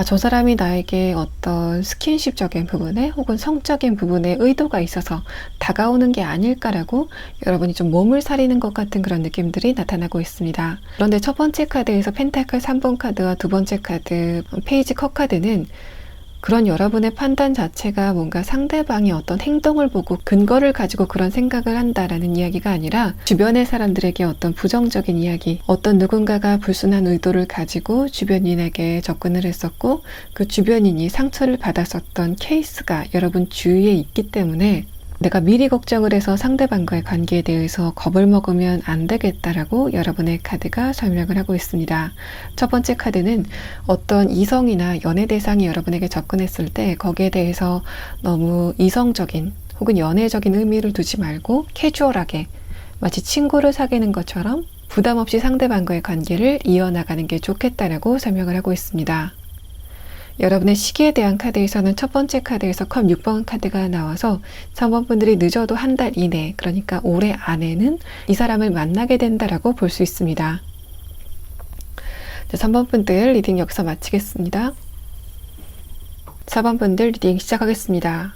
저 사람이 나에게 어떤 스킨십적인 부분에 혹은 성적인 부분에 의도가 있어서 다가오는 게 아닐까라고 여러분이 좀 몸을 사리는 것 같은 그런 느낌들이 나타나고 있습니다. 그런데 첫 번째 카드에서 펜타클 3번 카드와 두 번째 카드 페이지 컵 카드는 그런 여러분의 판단 자체가 뭔가 상대방이 어떤 행동을 보고 근거를 가지고 그런 생각을 한다라는 이야기가 아니라 주변의 사람들에게 어떤 부정적인 이야기, 어떤 누군가가 불순한 의도를 가지고 주변인에게 접근을 했었고 그 주변인이 상처를 받았었던 케이스가 여러분 주위에 있기 때문에 내가 미리 걱정을 해서 상대방과의 관계에 대해서 겁을 먹으면 안 되겠다라고 여러분의 카드가 설명을 하고 있습니다. 첫 번째 카드는 어떤 이성이나 연애 대상이 여러분에게 접근했을 때 거기에 대해서 너무 이성적인 혹은 연애적인 의미를 두지 말고 캐주얼하게 마치 친구를 사귀는 것처럼 부담 없이 상대방과의 관계를 이어나가는 게 좋겠다라고 설명을 하고 있습니다. 여러분의 시기에 대한 카드에서는 첫 번째 카드에서 컵 6번 카드가 나와서 3번 분들이 늦어도 한 달 이내, 그러니까 올해 안에는 이 사람을 만나게 된다라고 볼 수 있습니다. 자, 3번 분들 리딩 여기서 마치겠습니다. 4번 분들 리딩 시작하겠습니다.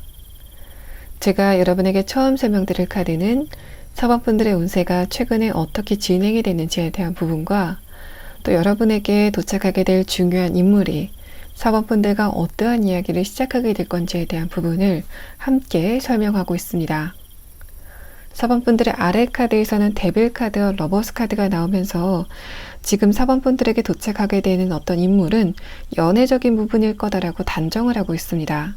제가 여러분에게 처음 설명드릴 카드는 4번 분들의 운세가 최근에 어떻게 진행이 되는지에 대한 부분과 또 여러분에게 도착하게 될 중요한 인물이 사번분들과 어떠한 이야기를 시작하게 될 건지에 대한 부분을 함께 설명하고 있습니다. 4번분들의 아래 카드에서는 데빌 카드와 러버스 카드가 나오면서 지금 4번분들에게 도착하게 되는 어떤 인물은 연애적인 부분일 거다라고 단정을 하고 있습니다.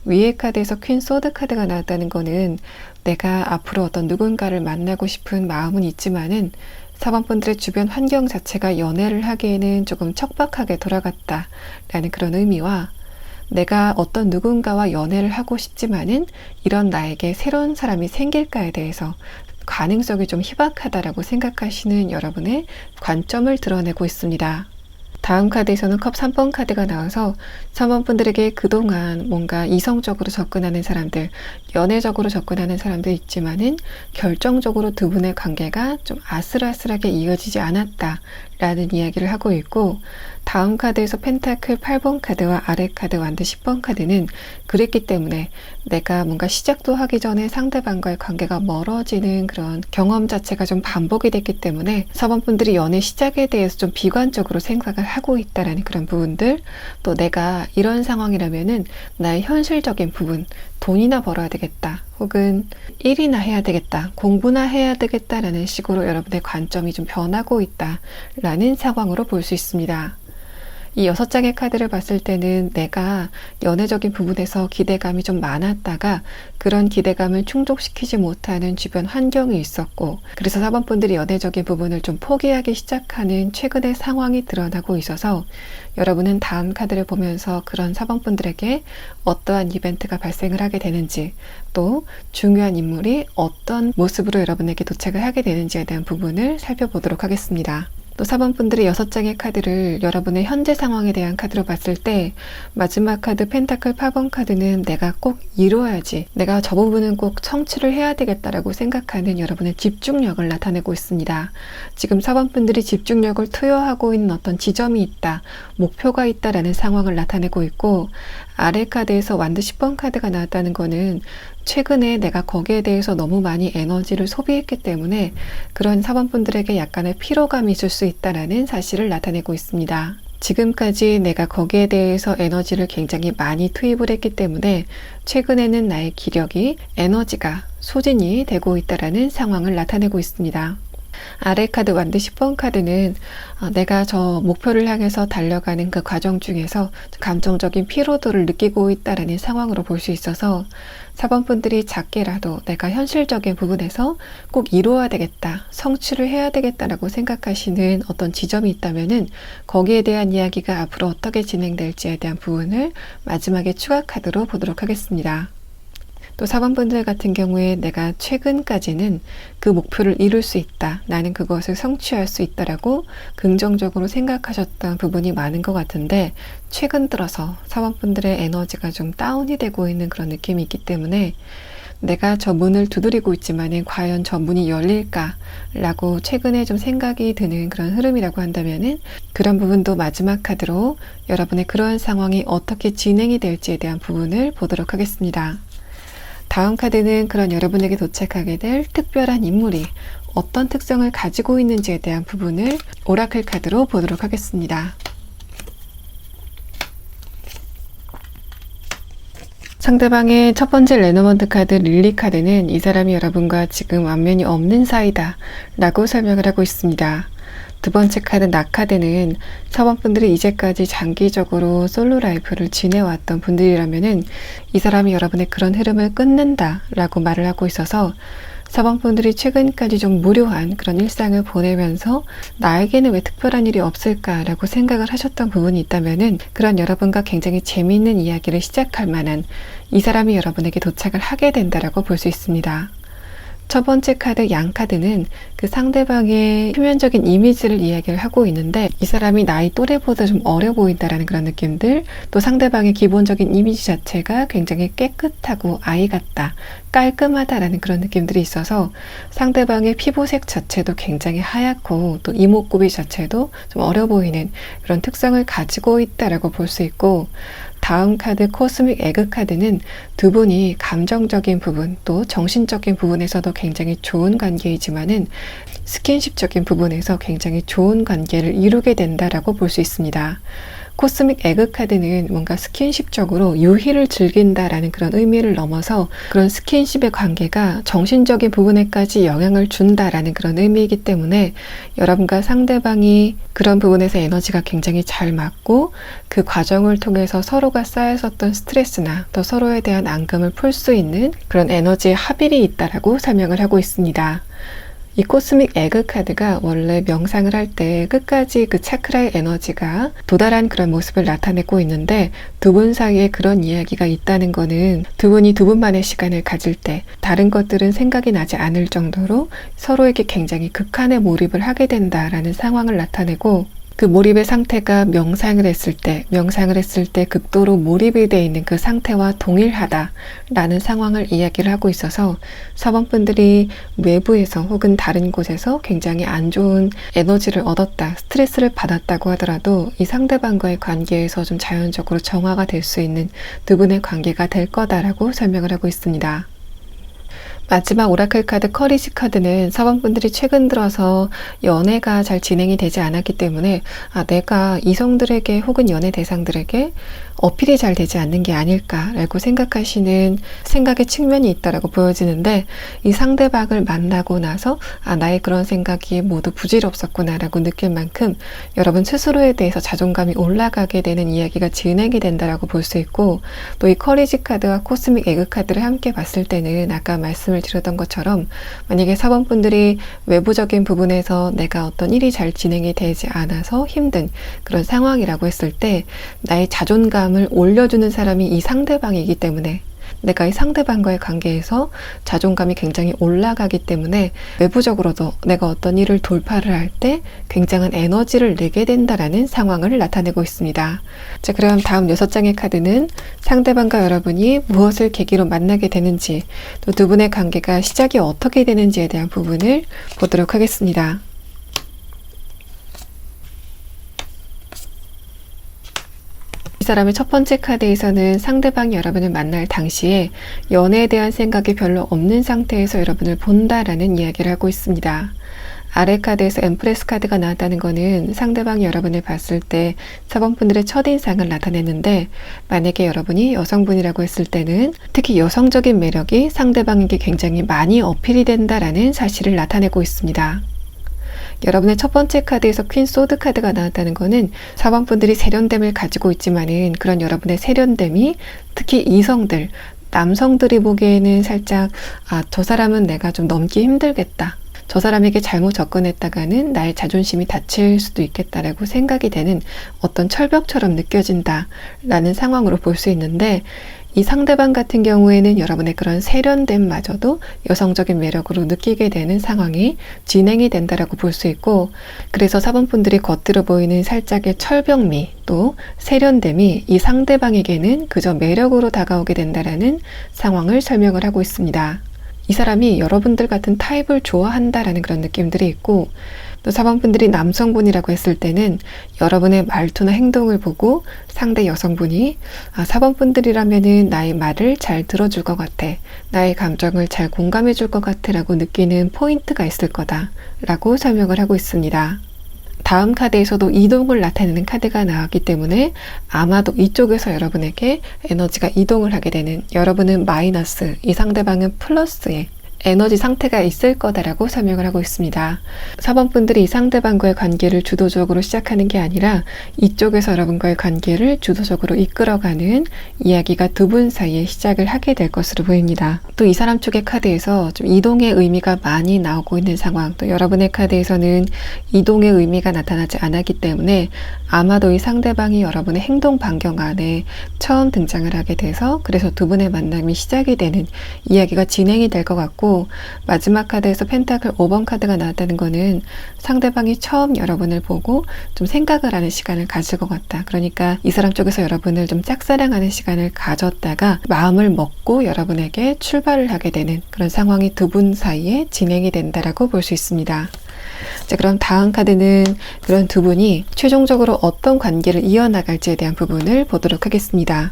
위의 카드에서 퀸 소드 카드가 나왔다는 거는 내가 앞으로 어떤 누군가를 만나고 싶은 마음은 있지만은 4번분들의 주변 환경 자체가 연애를 하기에는 조금 척박하게 돌아갔다 라는 그런 의미와 내가 어떤 누군가와 연애를 하고 싶지만은 이런 나에게 새로운 사람이 생길까에 대해서 가능성이 좀 희박하다라고 생각하시는 여러분의 관점을 드러내고 있습니다. 다음 카드에서는 컵 3번 카드가 나와서 3번 분들에게 그동안 뭔가 이성적으로 접근하는 사람들, 연애적으로 접근하는 사람도 있지만은 결정적으로 두 분의 관계가 좀 아슬아슬하게 이어지지 않았다라는 이야기를 하고 있고, 다음 카드에서 펜타클 8번 카드와 아래 카드 완드 10번 카드는 그랬기 때문에 내가 뭔가 시작도 하기 전에 상대방과의 관계가 멀어지는 그런 경험 자체가 좀 반복이 됐기 때문에 4번 분들이 연애 시작에 대해서 좀 비관적으로 생각을 하고 있다라는 그런 부분들, 또 내가 이런 상황이라면은 나의 현실적인 부분, 돈이나 벌어야 되겠다, 혹은 일이나 해야 되겠다, 공부나 해야 되겠다라는 식으로 여러분의 관점이 좀 변하고 있다라는 상황으로 볼 수 있습니다. 이 6장의 카드를 봤을 때는 내가 연애적인 부분에서 기대감이 좀 많았다가 그런 기대감을 충족시키지 못하는 주변 환경이 있었고, 그래서 4번 분들이 연애적인 부분을 좀 포기하기 시작하는 최근의 상황이 드러나고 있어서 여러분은 다음 카드를 보면서 그런 4번 분들에게 어떠한 이벤트가 발생을 하게 되는지, 또 중요한 인물이 어떤 모습으로 여러분에게 도착을 하게 되는지에 대한 부분을 살펴보도록 하겠습니다. 또 4번 분들이 6장의 카드를 여러분의 현재 상황에 대한 카드로 봤을 때 마지막 카드 펜타클 8번 카드는 내가 꼭 이루어야지, 내가 저 부분은 꼭 성취를 해야 되겠다라고 생각하는 여러분의 집중력을 나타내고 있습니다. 지금 4번 분들이 집중력을 투여하고 있는 어떤 지점이 있다, 목표가 있다라는 상황을 나타내고 있고, 아래 카드에서 완드 10번 카드가 나왔다는 거는 최근에 내가 거기에 대해서 너무 많이 에너지를 소비했기 때문에 그런 4번 분들에게 약간의 피로감이 있을 수 있다는 사실을 나타내고 있습니다. 지금까지 내가 거기에 대해서 에너지를 굉장히 많이 투입을 했기 때문에 최근에는 나의 기력이, 에너지가 소진이 되고 있다는 상황을 나타내고 있습니다. 아래 카드 완드 10번 카드는 내가 저 목표를 향해서 달려가는 그 과정 중에서 감정적인 피로도를 느끼고 있다는 상황으로 볼 수 있어서 4번 분들이 작게라도 내가 현실적인 부분에서 꼭 이루어야 되겠다, 성취를 해야 되겠다라고 생각하시는 어떤 지점이 있다면은 거기에 대한 이야기가 앞으로 어떻게 진행될지에 대한 부분을 마지막에 추가 카드로 보도록 하겠습니다. 또 4번 분들 같은 경우에 내가 최근까지는 그 목표를 이룰 수 있다, 나는 그것을 성취할 수 있다라고 긍정적으로 생각하셨던 부분이 많은 것 같은데, 최근 들어서 4번 분들의 에너지가 좀 다운이 되고 있는 그런 느낌이 있기 때문에 내가 저 문을 두드리고 있지만은 과연 저 문이 열릴까 라고 최근에 좀 생각이 드는 그런 흐름이라고 한다면은 그런 부분도 마지막 카드로 여러분의 그러한 상황이 어떻게 진행이 될지에 대한 부분을 보도록 하겠습니다. 다음 카드는 그런 여러분에게 도착하게 될 특별한 인물이 어떤 특성을 가지고 있는지에 대한 부분을 오라클 카드로 보도록 하겠습니다. 상대방의 첫 번째 레노먼트 카드 릴리 카드는 이 사람이 여러분과 지금 안면이 없는 사이다 라고 설명을 하고 있습니다. 두 번째 카드 나카드는 4번 분들이 이제까지 장기적으로 솔로 라이프를 지내왔던 분들이라면은 이 사람이 여러분의 그런 흐름을 끊는다 라고 말을 하고 있어서 4번 분들이 최근까지 좀 무료한 그런 일상을 보내면서 나에게는 왜 특별한 일이 없을까라고 생각을 하셨던 부분이 있다면은 그런 여러분과 굉장히 재미있는 이야기를 시작할 만한 이 사람이 여러분에게 도착을 하게 된다라고 볼 수 있습니다. 첫 번째 카드 양 카드는 그 상대방의 표면적인 이미지를 이야기를 하고 있는데 이 사람이 나이 또래보다 좀 어려 보인다라는 그런 느낌들, 또 상대방의 기본적인 이미지 자체가 굉장히 깨끗하고 아이 같다, 깔끔하다라는 그런 느낌들이 있어서 상대방의 피부색 자체도 굉장히 하얗고 또 이목구비 자체도 좀 어려 보이는 그런 특성을 가지고 있다라고 볼 수 있고, 다음 카드 코스믹 에그 카드는 두 분이 감정적인 부분 또 정신적인 부분에서도 굉장히 좋은 관계이지만은 스킨십적인 부분에서 굉장히 좋은 관계를 이루게 된다라고 볼 수 있습니다. 코스믹 에그 카드는 뭔가 스킨십적으로 유희를 즐긴다라는 그런 의미를 넘어서 그런 스킨십의 관계가 정신적인 부분에까지 영향을 준다라는 그런 의미이기 때문에 여러분과 상대방이 그런 부분에서 에너지가 굉장히 잘 맞고 그 과정을 통해서 서로가 쌓였었던 스트레스나 또 서로에 대한 앙금을 풀 수 있는 그런 에너지의 합일이 있다라고 설명을 하고 있습니다. 이 코스믹 에그 카드가 원래 명상을 할 때 끝까지 그 차크라의 에너지가 도달한 그런 모습을 나타내고 있는데 두 분 사이에 그런 이야기가 있다는 거는 두 분이 두 분만의 시간을 가질 때 다른 것들은 생각이 나지 않을 정도로 서로에게 굉장히 극한의 몰입을 하게 된다라는 상황을 나타내고 그 몰입의 상태가 명상을 했을 때 극도로 몰입이 되어 있는 그 상태와 동일하다라는 상황을 이야기를 하고 있어서 사번분들이 외부에서 혹은 다른 곳에서 굉장히 안 좋은 에너지를 얻었다, 스트레스를 받았다고 하더라도 이 상대방과의 관계에서 좀 자연적으로 정화가 될 수 있는 두 분의 관계가 될 거다라고 설명을 하고 있습니다. 마지막 오라클 카드 커리지 카드는 사번분들이 최근 들어서 연애가 잘 진행이 되지 않았기 때문에 내가 이성들에게 혹은 연애 대상들에게 어필이 잘 되지 않는 게 아닐까라고 생각하시는 생각의 측면이 있다라고 보여지는데 이 상대방을 만나고 나서 나의 그런 생각이 모두 부질없었구나라고 느낄 만큼 여러분 스스로에 대해서 자존감이 올라가게 되는 이야기가 진행이 된다라고 볼 수 있고 또 이 커리지 카드와 코스믹 에그 카드를 함께 봤을 때는 아까 말씀을 드렸던 것처럼 만약에 사번분들이 외부적인 부분에서 내가 어떤 일이 잘 진행이 되지 않아서 힘든 그런 상황이라고 했을 때 나의 자존감을 올려주는 사람이 이 상대방이기 때문에 내가 이 상대방과의 관계에서 자존감이 굉장히 올라가기 때문에 외부적으로도 내가 어떤 일을 돌파를 할 때 굉장한 에너지를 내게 된다라는 상황을 나타내고 있습니다. 자, 그럼 다음 6장의 카드는 상대방과 여러분이 무엇을 계기로 만나게 되는지 또 두 분의 관계가 시작이 어떻게 되는지에 대한 부분을 보도록 하겠습니다. 이 사람의 첫 번째 카드에서는 상대방이 여러분을 만날 당시에 연애에 대한 생각이 별로 없는 상태에서 여러분을 본다라는 이야기를 하고 있습니다. 아래 카드에서 엠프레스 카드가 나왔다는 것은 상대방이 여러분을 봤을 때 4번분들의 첫인상을 나타내는데 만약에 여러분이 여성분이라고 했을 때는 특히 여성적인 매력이 상대방에게 굉장히 많이 어필이 된다라는 사실을 나타내고 있습니다. 여러분의 첫 번째 카드에서 퀸 소드 카드가 나왔다는 것은 4번분들이 세련됨을 가지고 있지만은 그런 여러분의 세련됨이 특히 이성들, 남성들이 보기에는 살짝 저 사람은 내가 좀 넘기 힘들겠다. 저 사람에게 잘못 접근했다가는 나의 자존심이 다칠 수도 있겠다라고 생각이 되는 어떤 철벽처럼 느껴진다라는 상황으로 볼 수 있는데 이 상대방 같은 경우에는 여러분의 그런 세련됨마저도 여성적인 매력으로 느끼게 되는 상황이 진행이 된다라고 볼 수 있고 그래서 4번분들이 겉으로 보이는 살짝의 철벽미 또 세련됨이 이 상대방에게는 그저 매력으로 다가오게 된다라는 상황을 설명을 하고 있습니다. 이 사람이 여러분들 같은 타입을 좋아한다라는 그런 느낌들이 있고 또 4번분들이 남성분이라고 했을 때는 여러분의 말투나 행동을 보고 상대 여성분이 4번분들이라면은 나의 말을 잘 들어줄 것 같아. 나의 감정을 잘 공감해 줄 것 같아 라고 느끼는 포인트가 있을 거다 라고 설명을 하고 있습니다. 다음 카드에서도 이동을 나타내는 카드가 나왔기 때문에 아마도 이쪽에서 여러분에게 에너지가 이동을 하게 되는 여러분은 마이너스, 이 상대방은 플러스의 에너지 상태가 있을 거다라고 설명을 하고 있습니다. 4번분들이 이 상대방과의 관계를 주도적으로 시작하는 게 아니라 이쪽에서 여러분과의 관계를 주도적으로 이끌어가는 이야기가 두 분 사이에 시작을 하게 될 것으로 보입니다. 또 이 사람 쪽의 카드에서 좀 이동의 의미가 많이 나오고 있는 상황, 또 여러분의 카드에서는 이동의 의미가 나타나지 않았기 때문에 아마도 이 상대방이 여러분의 행동 반경 안에 처음 등장을 하게 돼서 그래서 두 분의 만남이 시작이 되는 이야기가 진행이 될 것 같고 마지막 카드에서 펜타클 5번 카드가 나왔다는 거는 상대방이 처음 여러분을 보고 좀 생각을 하는 시간을 가질 것 같다. 그러니까 이 사람 쪽에서 여러분을 좀 짝사랑하는 시간을 가졌다가 마음을 먹고 여러분에게 출발을 하게 되는 그런 상황이 두 분 사이에 진행이 된다라고 볼 수 있습니다. 자, 그럼 다음 카드는 그런 두 분이 최종적으로 어떤 관계를 이어나갈지에 대한 부분을 보도록 하겠습니다.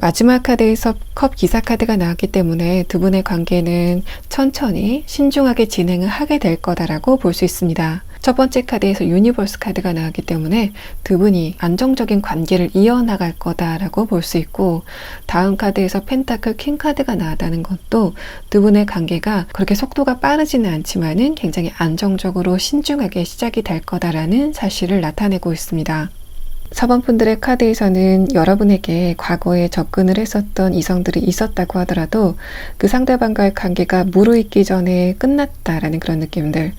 마지막 카드에서 컵 기사 카드가 나왔기 때문에 두 분의 관계는 천천히 신중하게 진행을 하게 될 거다라고 볼 수 있습니다. 첫 번째 카드에서 유니버스 카드가 나왔기 때문에 두 분이 안정적인 관계를 이어나갈 거다라고 볼 수 있고, 다음 카드에서 펜타클 퀸 카드가 나왔다는 것도 두 분의 관계가 그렇게 속도가 빠르지는 않지만은 굉장히 안정적으로 신중하게 시작이 될 거다라는 사실을 나타내고 있습니다. 4번 분들의 카드에서는 여러분에게 과거에 접근을 했었던 이성들이 있었다고 하더라도 그 상대방과의 관계가 무르익기 전에 끝났다라는 그런 느낌들,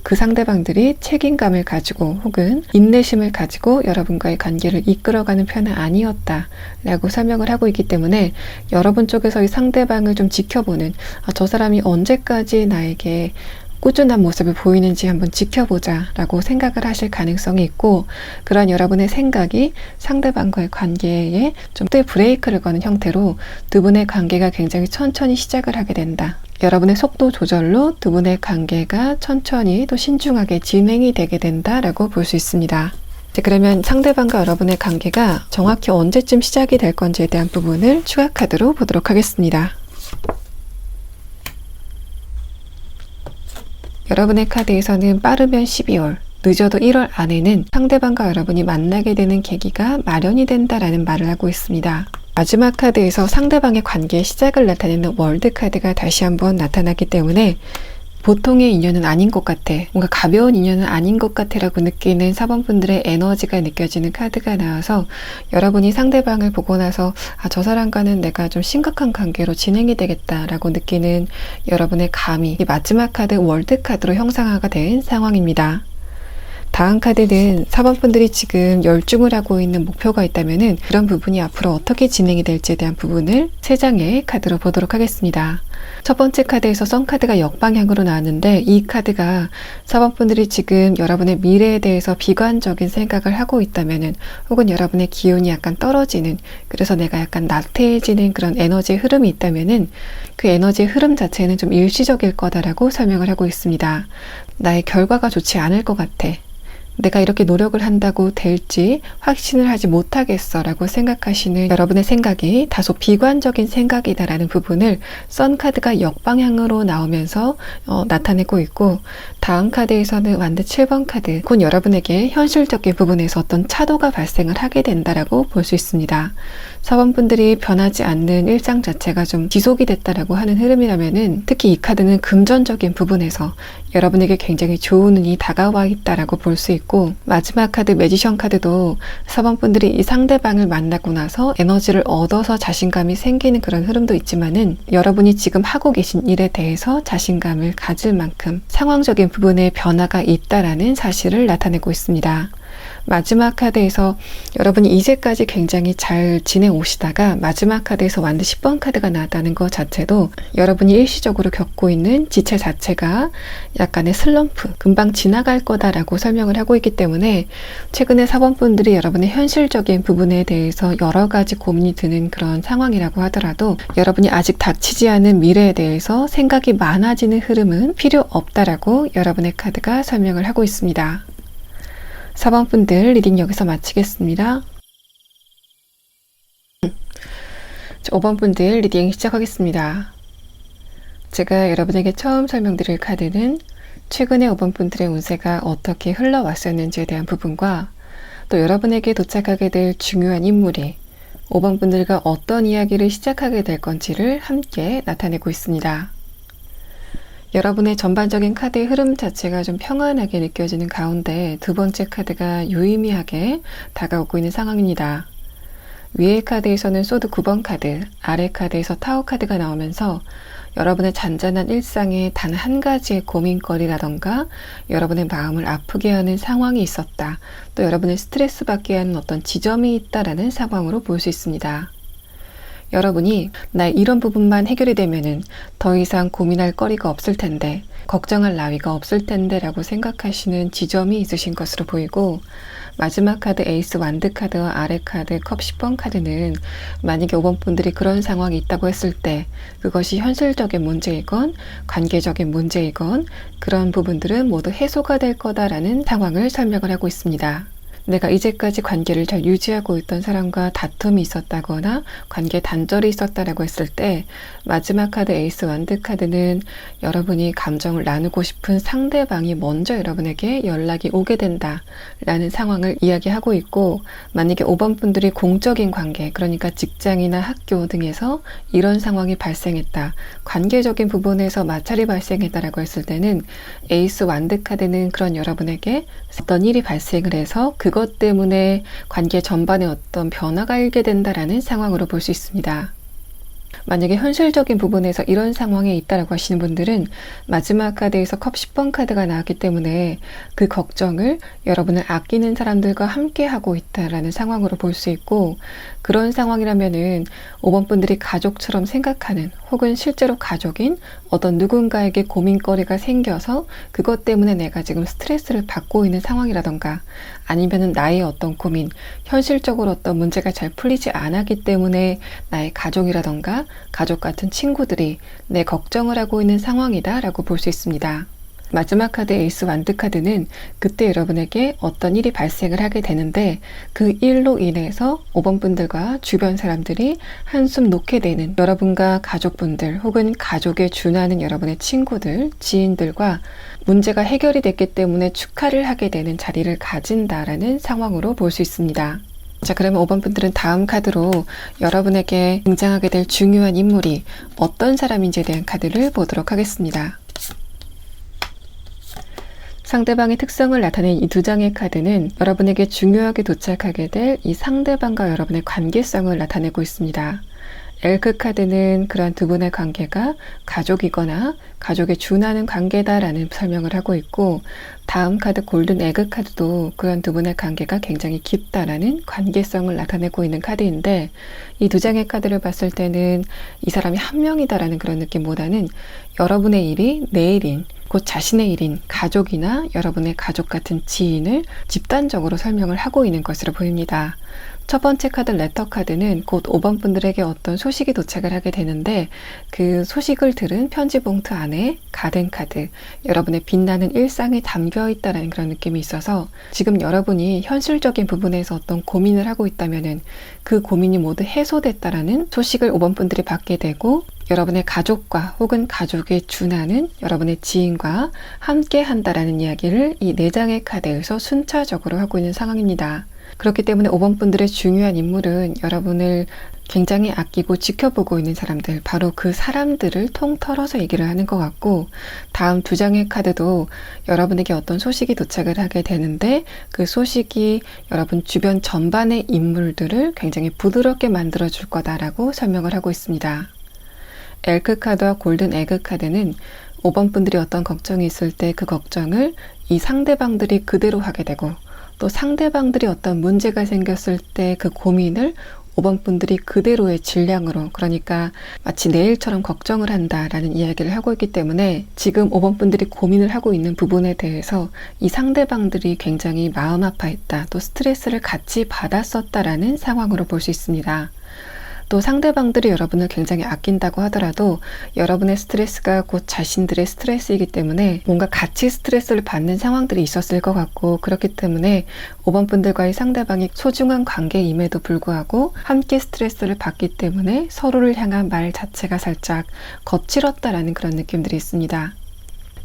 그 상대방들이 책임감을 가지고 혹은 인내심을 가지고 여러분과의 관계를 이끌어가는 편은 아니었다라고 설명을 하고 있기 때문에 여러분 쪽에서 이 상대방을 좀 지켜보는, 저 사람이 언제까지 나에게 꾸준한 모습을 보이는지 한번 지켜보자 라고 생각을 하실 가능성이 있고, 그런 여러분의 생각이 상대방과의 관계에 좀 브레이크를 거는 형태로 두 분의 관계가 굉장히 천천히 시작을 하게 된다. 여러분의 속도 조절로 두 분의 관계가 천천히 또 신중하게 진행이 되게 된다라고 볼 수 있습니다. 그러면 상대방과 여러분의 관계가 정확히 언제쯤 시작이 될 건지에 대한 부분을 추가 카드로 보도록 하겠습니다. 여러분의 카드에서는 빠르면 12월, 늦어도 1월 안에는 상대방과 여러분이 만나게 되는 계기가 마련이 된다라는 말을 하고 있습니다. 마지막 카드에서 상대방의 관계의 시작을 나타내는 월드 카드가 다시 한번 나타났기 때문에 보통의 인연은 아닌 것 같아, 뭔가 가벼운 인연은 아닌 것 같아 라고 느끼는 4번 분들의 에너지가 느껴지는 카드가 나와서 여러분이 상대방을 보고 나서 저 사람과는 내가 좀 심각한 관계로 진행이 되겠다 라고 느끼는 여러분의 감이 이 마지막 카드 월드 카드로 형상화가 된 상황입니다. 다음 카드는 4번 분들이 지금 열중을 하고 있는 목표가 있다면은 그런 부분이 앞으로 어떻게 진행이 될지에 대한 부분을 3장의 카드로 보도록 하겠습니다. 첫 번째 카드에서 선 카드가 역방향으로 나왔는데, 이 카드가 4번 분들이 지금 여러분의 미래에 대해서 비관적인 생각을 하고 있다면은, 혹은 여러분의 기운이 약간 떨어지는, 그래서 내가 약간 나태해지는 그런 에너지의 흐름이 있다면은 그 에너지의 흐름 자체는 좀 일시적일 거다라고 설명을 하고 있습니다. 나의 결과가 좋지 않을 것 같아, 내가 이렇게 노력을 한다고 될지 확신을 하지 못하겠어 라고 생각하시는 여러분의 생각이 다소 비관적인 생각이다라는 부분을 선 카드가 역방향으로 나오면서 나타내고 있고, 다음 카드에서는 완드 7번 카드, 곧 여러분에게 현실적인 부분에서 어떤 차도가 발생을 하게 된다라고 볼 수 있습니다. 4번 분들이 변하지 않는 일상 자체가 좀 지속이 됐다라고 하는 흐름이라면은, 특히 이 카드는 금전적인 부분에서 여러분에게 굉장히 좋은 운이 다가와 있다라고 볼 수 있고, 마지막 카드 매지션 카드도 4번 분들이 이 상대방을 만나고 나서 에너지를 얻어서 자신감이 생기는 그런 흐름도 있지만은, 여러분이 지금 하고 계신 일에 대해서 자신감을 가질 만큼 상황적인 부분에 변화가 있다라는 사실을 나타내고 있습니다. 마지막 카드에서 여러분이 이제까지 굉장히 잘 지내오시다가 마지막 카드에서 완드 10번 카드가 나왔다는 것 자체도 여러분이 일시적으로 겪고 있는 지체 자체가 약간의 슬럼프, 금방 지나갈 거다라고 설명을 하고 있기 때문에, 최근에 4번 분들이 여러분의 현실적인 부분에 대해서 여러 가지 고민이 드는 그런 상황이라고 하더라도 여러분이 아직 닥치지 않은 미래에 대해서 생각이 많아지는 흐름은 필요 없다라고 여러분의 카드가 설명을 하고 있습니다. 4번 분들 리딩 여기서 마치겠습니다. 5번 분들 리딩 시작하겠습니다. 제가 여러분에게 처음 설명드릴 카드는 최근에 5번 분들의 운세가 어떻게 흘러왔었는지에 대한 부분과, 또 여러분에게 도착하게 될 중요한 인물이 5번 분들과 어떤 이야기를 시작하게 될 건지를 함께 나타내고 있습니다. 여러분의 전반적인 카드의 흐름 자체가 좀 평안하게 느껴지는 가운데 두 번째 카드가 유의미하게 다가오고 있는 상황입니다. 위의 카드에서는 소드 9번 카드, 아래 카드에서 타워 카드가 나오면서 여러분의 잔잔한 일상에 단 한 가지의 고민거리라던가 여러분의 마음을 아프게 하는 상황이 있었다, 또 여러분을 스트레스 받게 하는 어떤 지점이 있다라는 상황으로 볼 수 있습니다. 여러분이 나 이런 부분만 해결이 되면은 더 이상 고민할 거리가 없을 텐데, 걱정할 나위가 없을 텐데 라고 생각하시는 지점이 있으신 것으로 보이고, 마지막 카드 에이스 완드 카드와 아래 카드 컵 10번 카드는 만약에 5번 분들이 그런 상황이 있다고 했을 때 그것이 현실적인 문제이건 관계적인 문제이건 그런 부분들은 모두 해소가 될 거다라는 상황을 설명을 하고 있습니다. 내가 이제까지 관계를 잘 유지하고 있던 사람과 다툼이 있었다거나 관계 단절이 있었다라고 했을 때 마지막 카드 에이스 완드 카드는 여러분이 감정을 나누고 싶은 상대방이 먼저 여러분에게 연락이 오게 된다라는 상황을 이야기하고 있고, 만약에 5번 분들이 공적인 관계, 그러니까 직장이나 학교 등에서 이런 상황이 발생했다, 관계적인 부분에서 마찰이 발생했다라고 했을 때는 에이스 완드 카드는 그런 여러분에게 어떤 일이 발생을 해서 그것 때문에 관계 전반에 어떤 변화가 일게 된다라는 상황으로 볼 수 있습니다. 만약에 현실적인 부분에서 이런 상황에 있다라고 하시는 분들은 마지막 카드에서 컵 10번 카드가 나왔기 때문에 그 걱정을 여러분을 아끼는 사람들과 함께 하고 있다라는 상황으로 볼 수 있고, 그런 상황이라면은 5번 분들이 가족처럼 생각하는, 혹은 실제로 가족인 어떤 누군가에게 고민거리가 생겨서 그것 때문에 내가 지금 스트레스를 받고 있는 상황이라던가, 아니면은 나의 어떤 고민, 현실적으로 어떤 문제가 잘 풀리지 않았기 때문에 나의 가족이라던가 가족 같은 친구들이 내 걱정을 하고 있는 상황이다 라고 볼 수 있습니다. 마지막 카드 에이스 완드 카드는 그때 여러분에게 어떤 일이 발생을 하게 되는데, 그 일로 인해서 5번 분들과 주변 사람들이 한숨 놓게 되는, 여러분과 가족분들 혹은 가족에 준하는 여러분의 친구들, 지인들과 문제가 해결이 됐기 때문에 축하를 하게 되는 자리를 가진다라는 상황으로 볼 수 있습니다. 자, 그러면 5번 분들은 다음 카드로 여러분에게 등장하게 될 중요한 인물이 어떤 사람인지에 대한 카드를 보도록 하겠습니다. 상대방의 특성을 나타낸 이 두 장의 카드는 여러분에게 중요하게 도착하게 될 이 상대방과 여러분의 관계성을 나타내고 있습니다. 엘크 카드는 그러한 두 분의 관계가 가족이거나 가족에 준하는 관계다라는 설명을 하고 있고, 다음 카드 골든 에그 카드도 그런 두 분의 관계가 굉장히 깊다라는 관계성을 나타내고 있는 카드인데, 이 두 장의 카드를 봤을 때는 이 사람이 한 명이다라는 그런 느낌보다는 여러분의 일이 내 일인, 곧 자신의 일인 가족이나 여러분의 가족 같은 지인을 집단적으로 설명을 하고 있는 것으로 보입니다. 첫 번째 카드 레터 카드는 곧 5번 분들에게 어떤 소식이 도착을 하게 되는데, 그 소식을 들은 편지 봉투 안에 가든 카드, 여러분의 빛나는 일상이 담겨 있다는 그런 느낌이 있어서, 지금 여러분이 현실적인 부분에서 어떤 고민을 하고 있다면은 그 고민이 모두 해소됐다라는 소식을 5번 분들이 받게 되고, 여러분의 가족과 혹은 가족에 준하는 여러분의 지인과 함께 한다라는 이야기를 이 4장의 카드에서 순차적으로 하고 있는 상황입니다. 그렇기 때문에 5번 분들의 중요한 인물은 여러분을 굉장히 아끼고 지켜보고 있는 사람들, 바로 그 사람들을 통틀어서 얘기를 하는 것 같고, 다음 두 장의 카드도 여러분에게 어떤 소식이 도착을 하게 되는데, 그 소식이 여러분 주변 전반의 인물들을 굉장히 부드럽게 만들어줄 거다라고 설명을 하고 있습니다. 엘크 카드와 골든 에그 카드는 5번 분들이 어떤 걱정이 있을 때 그 걱정을 이 상대방들이 그대로 하게 되고, 또 상대방들이 어떤 문제가 생겼을 때 그 고민을 5번 분들이 그대로의 질량으로, 그러니까 마치 내 일처럼 걱정을 한다라는 이야기를 하고 있기 때문에, 지금 5번 분들이 고민을 하고 있는 부분에 대해서 이 상대방들이 굉장히 마음 아파했다, 또 스트레스를 같이 받았었다라는 상황으로 볼 수 있습니다. 또 상대방들이 여러분을 굉장히 아낀다고 하더라도 여러분의 스트레스가 곧 자신들의 스트레스이기 때문에 뭔가 같이 스트레스를 받는 상황들이 있었을 것 같고, 그렇기 때문에 5번 분들과의 상대방이 소중한 관계임에도 불구하고 함께 스트레스를 받기 때문에 서로를 향한 말 자체가 살짝 거칠었다라는 그런 느낌들이 있습니다.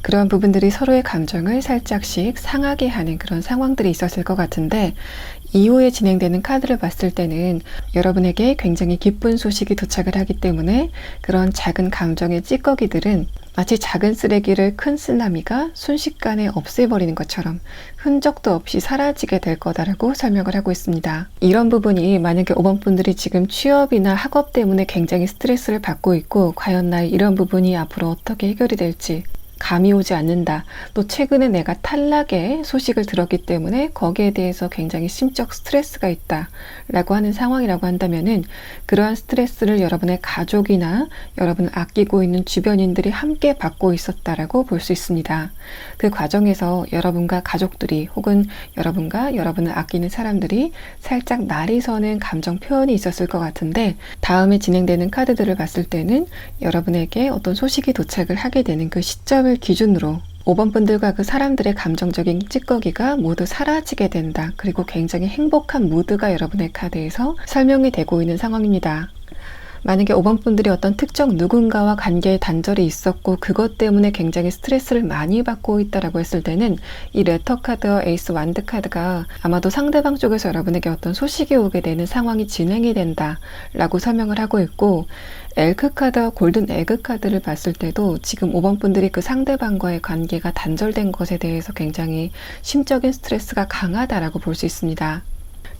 그런 부분들이 서로의 감정을 살짝씩 상하게 하는 그런 상황들이 있었을 것 같은데, 이후에 진행되는 카드를 봤을 때는 여러분에게 굉장히 기쁜 소식이 도착을 하기 때문에 그런 작은 감정의 찌꺼기들은 마치 작은 쓰레기를 큰 쓰나미가 순식간에 없애버리는 것처럼 흔적도 없이 사라지게 될 거다라고 설명을 하고 있습니다. 이런 부분이 만약에 5번 분들이 지금 취업이나 학업 때문에 굉장히 스트레스를 받고 있고, 과연 나의 이런 부분이 앞으로 어떻게 해결이 될지 감이 오지 않는다, 또 최근에 내가 탈락의 소식을 들었기 때문에 거기에 대해서 굉장히 심적 스트레스가 있다 라고 하는 상황이라고 한다면은, 그러한 스트레스를 여러분의 가족이나 여러분을 아끼고 있는 주변인들이 함께 받고 있었다라고 볼 수 있습니다. 그 과정에서 여러분과 가족들이 혹은 여러분과 여러분을 아끼는 사람들이 살짝 날이 서는 감정 표현이 있었을 것 같은데, 다음에 진행되는 카드들을 봤을 때는 여러분에게 어떤 소식이 도착을 하게 되는 그 시점을 기준으로 5번 분들과 그 사람들의 감정적인 찌꺼기가 모두 사라지게 된다. 그리고 굉장히 행복한 무드가 여러분의 카드에서 설명이 되고 있는 상황입니다. 만약에 5번 분들이 어떤 특정 누군가와 관계에 단절이 있었고 그것 때문에 굉장히 스트레스를 많이 받고 있다라고 했을 때는 이 레터 카드와 에이스 완드 카드가 아마도 상대방 쪽에서 여러분에게 어떤 소식이 오게 되는 상황이 진행이 된다라고 설명을 하고 있고, 엘크 카드와 골든 에그 카드를 봤을 때도 지금 5번 분들이 그 상대방과의 관계가 단절된 것에 대해서 굉장히 심적인 스트레스가 강하다라고 볼 수 있습니다.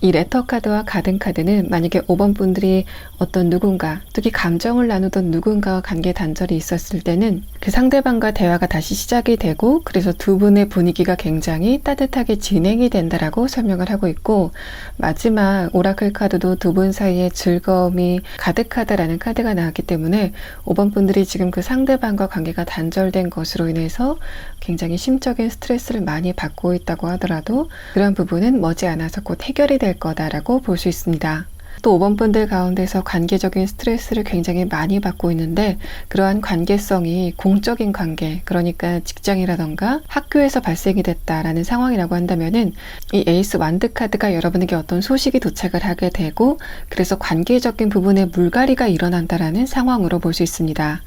이 레터 카드와 가든 카드는 만약에 5번 분들이 어떤 누군가, 특히 감정을 나누던 누군가와 관계 단절이 있었을 때는 그 상대방과 대화가 다시 시작이 되고, 그래서 두 분의 분위기가 굉장히 따뜻하게 진행이 된다라고 설명을 하고 있고, 마지막 오라클 카드도 두 분 사이에 즐거움이 가득하다라는 카드가 나왔기 때문에 5번 분들이 지금 그 상대방과 관계가 단절된 것으로 인해서 굉장히 심적인 스트레스를 많이 받고 있다고 하더라도 그런 부분은 머지않아서 곧 해결이 될 거다라고 볼 수 있습니다. 또 5번 분들 가운데서 관계적인 스트레스를 굉장히 많이 받고 있는데, 그러한 관계성이 공적인 관계, 그러니까 직장이라던가 학교에서 발생이 됐다라는 상황이라고 한다면은 이 에이스 완드 카드가 여러분에게 어떤 소식이 도착을 하게 되고, 그래서 관계적인 부분에 물갈이가 일어난다라는 상황으로 볼 수 있습니다.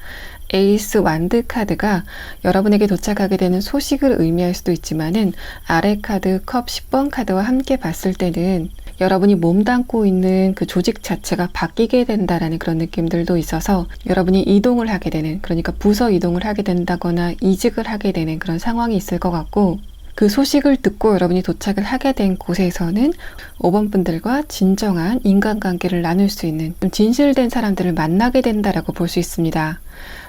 에이스 완드 카드가 여러분에게 도착하게 되는 소식을 의미할 수도 있지만은 아래 카드 컵 10번 카드와 함께 봤을 때는 여러분이 몸담고 있는 그 조직 자체가 바뀌게 된다라는 그런 느낌들도 있어서 여러분이 이동을 하게 되는, 그러니까 부서 이동을 하게 된다거나 이직을 하게 되는 그런 상황이 있을 것 같고, 그 소식을 듣고 여러분이 도착을 하게 된 곳에서는 5번 분들과 진정한 인간관계를 나눌 수 있는 좀 진실된 사람들을 만나게 된다라고 볼 수 있습니다.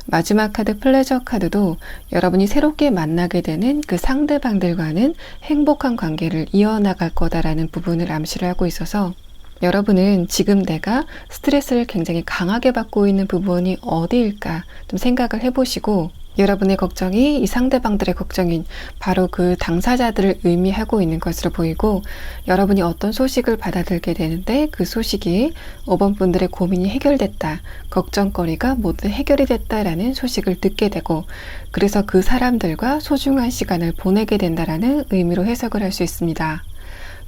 마지막 카드 플레저 카드도 여러분이 새롭게 만나게 되는 그 상대방들과는 행복한 관계를 이어나갈 거다라는 부분을 암시를 하고 있어서, 여러분은 지금 내가 스트레스를 굉장히 강하게 받고 있는 부분이 어디일까 좀 생각을 해보시고, 여러분의 걱정이 이 상대방들의 걱정인 바로 그 당사자들을 의미하고 있는 것으로 보이고, 여러분이 어떤 소식을 받아들게 되는데 그 소식이 5번 분들의 고민이 해결됐다, 걱정거리가 모두 해결이 됐다라는 소식을 듣게 되고, 그래서 그 사람들과 소중한 시간을 보내게 된다라는 의미로 해석을 할 수 있습니다.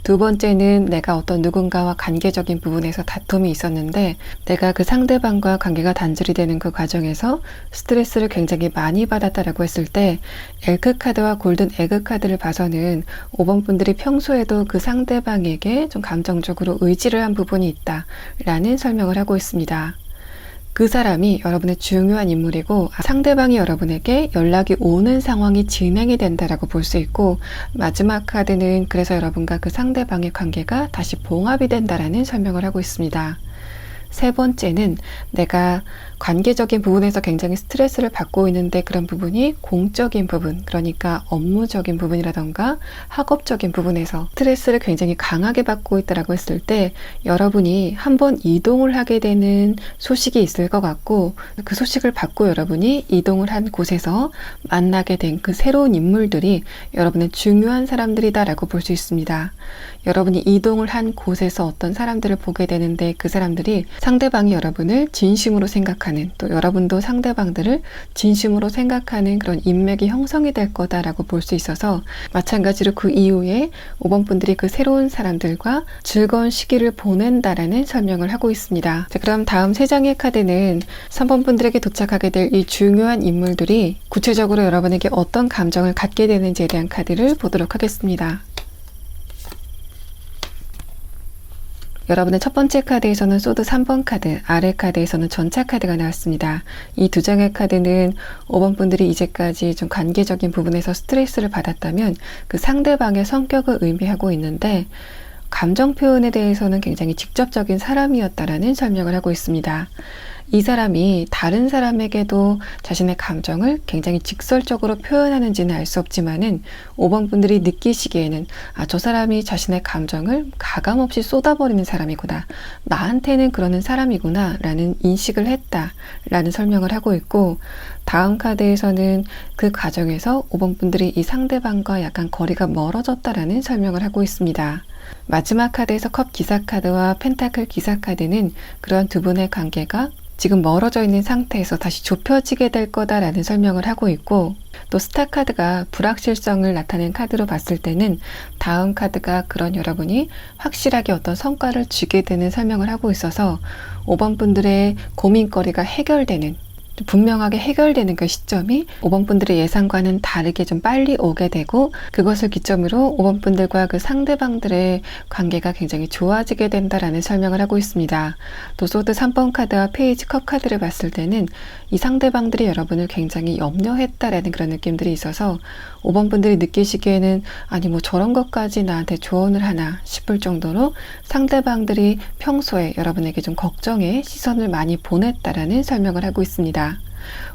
두 번째는 내가 어떤 누군가와 관계적인 부분에서 다툼이 있었는데 내가 그 상대방과 관계가 단절이 되는 그 과정에서 스트레스를 굉장히 많이 받았다라고 했을 때, 엘크 카드와 골든 에그 카드를 봐서는 5번 분들이 평소에도 그 상대방에게 좀 감정적으로 의지를 한 부분이 있다라는 설명을 하고 있습니다. 그 사람이 여러분의 중요한 인물이고 상대방이 여러분에게 연락이 오는 상황이 진행이 된다라고 볼 수 있고, 마지막 카드는 그래서 여러분과 그 상대방의 관계가 다시 봉합이 된다라는 설명을 하고 있습니다. 세 번째는 내가 관계적인 부분에서 굉장히 스트레스를 받고 있는데 그런 부분이 공적인 부분, 그러니까 업무적인 부분이라던가 학업적인 부분에서 스트레스를 굉장히 강하게 받고 있다라고 했을 때 여러분이 한번 이동을 하게 되는 소식이 있을 것 같고, 그 소식을 받고 여러분이 이동을 한 곳에서 만나게 된 그 새로운 인물들이 여러분의 중요한 사람들이다라고 볼 수 있습니다. 여러분이 이동을 한 곳에서 어떤 사람들을 보게 되는데 그 사람들이 상대방이 여러분을 진심으로 생각하는, 또 여러분도 상대방들을 진심으로 생각하는 그런 인맥이 형성이 될 거다라고 볼 수 있어서, 마찬가지로 그 이후에 5번 분들이 그 새로운 사람들과 즐거운 시기를 보낸다라는 설명을 하고 있습니다. 자, 그럼 다음 3장의 카드는 3번 분들에게 도착하게 될 이 중요한 인물들이 구체적으로 여러분에게 어떤 감정을 갖게 되는지에 대한 카드를 보도록 하겠습니다. 여러분의 첫 번째 카드에서는 소드 3번 카드, 아래 카드에서는 전차 카드가 나왔습니다. 이 두 장의 카드는 5번 분들이 이제까지 좀 관계적인 부분에서 스트레스를 받았다면 그 상대방의 성격을 의미하고 있는데, 감정 표현에 대해서는 굉장히 직접적인 사람이었다라는 설명을 하고 있습니다. 이 사람이 다른 사람에게도 자신의 감정을 굉장히 직설적으로 표현하는지는 알 수 없지만은 5번 분들이 느끼시기에는 저 사람이 자신의 감정을 가감없이 쏟아버리는 사람이구나, 나한테는 그러는 사람이구나 라는 인식을 했다라는 설명을 하고 있고, 다음 카드에서는 그 과정에서 5번 분들이 이 상대방과 약간 거리가 멀어졌다라는 설명을 하고 있습니다. 마지막 카드에서 컵 기사 카드와 펜타클 기사 카드는 그런 두 분의 관계가 지금 멀어져 있는 상태에서 다시 좁혀지게 될 거다라는 설명을 하고 있고, 또 스타 카드가 불확실성을 나타낸 카드로 봤을 때는 다음 카드가 그런 여러분이 확실하게 어떤 성과를 주게 되는 설명을 하고 있어서 5번 분들의 고민거리가 해결되는, 분명하게 해결되는 그 시점이 5번 분들의 예상과는 다르게 좀 빨리 오게 되고, 그것을 기점으로 5번 분들과 그 상대방들의 관계가 굉장히 좋아지게 된다라는 설명을 하고 있습니다. 또 소드 3번 카드와 페이지 컵 카드를 봤을 때는 이 상대방들이 여러분을 굉장히 염려했다라는 그런 느낌들이 있어서 5번 분들이 느끼시기에는 아니 뭐 저런 것까지 나한테 조언을 하나 싶을 정도로 상대방들이 평소에 여러분에게 좀 걱정의 시선을 많이 보냈다라는 설명을 하고 있습니다.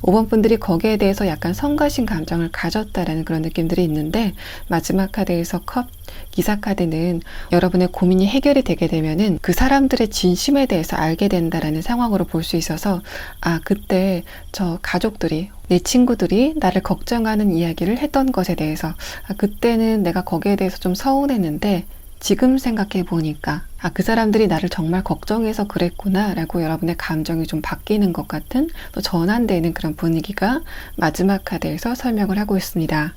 5번 분들이 거기에 대해서 약간 성가신 감정을 가졌다라는 그런 느낌들이 있는데, 마지막 카드에서 컵 기사 카드는 여러분의 고민이 해결이 되게 되면은 그 사람들의 진심에 대해서 알게 된다라는 상황으로 볼 수 있어서, 아, 그때 저 가족들이, 내 친구들이 나를 걱정하는 이야기를 했던 것에 대해서, 아, 그때는 내가 거기에 대해서 좀 서운했는데 지금 생각해 보니까 그 사람들이 나를 정말 걱정해서 그랬구나 라고 여러분의 감정이 좀 바뀌는 것 같은, 또 전환되는 그런 분위기가 마지막 카드에서 설명을 하고 있습니다.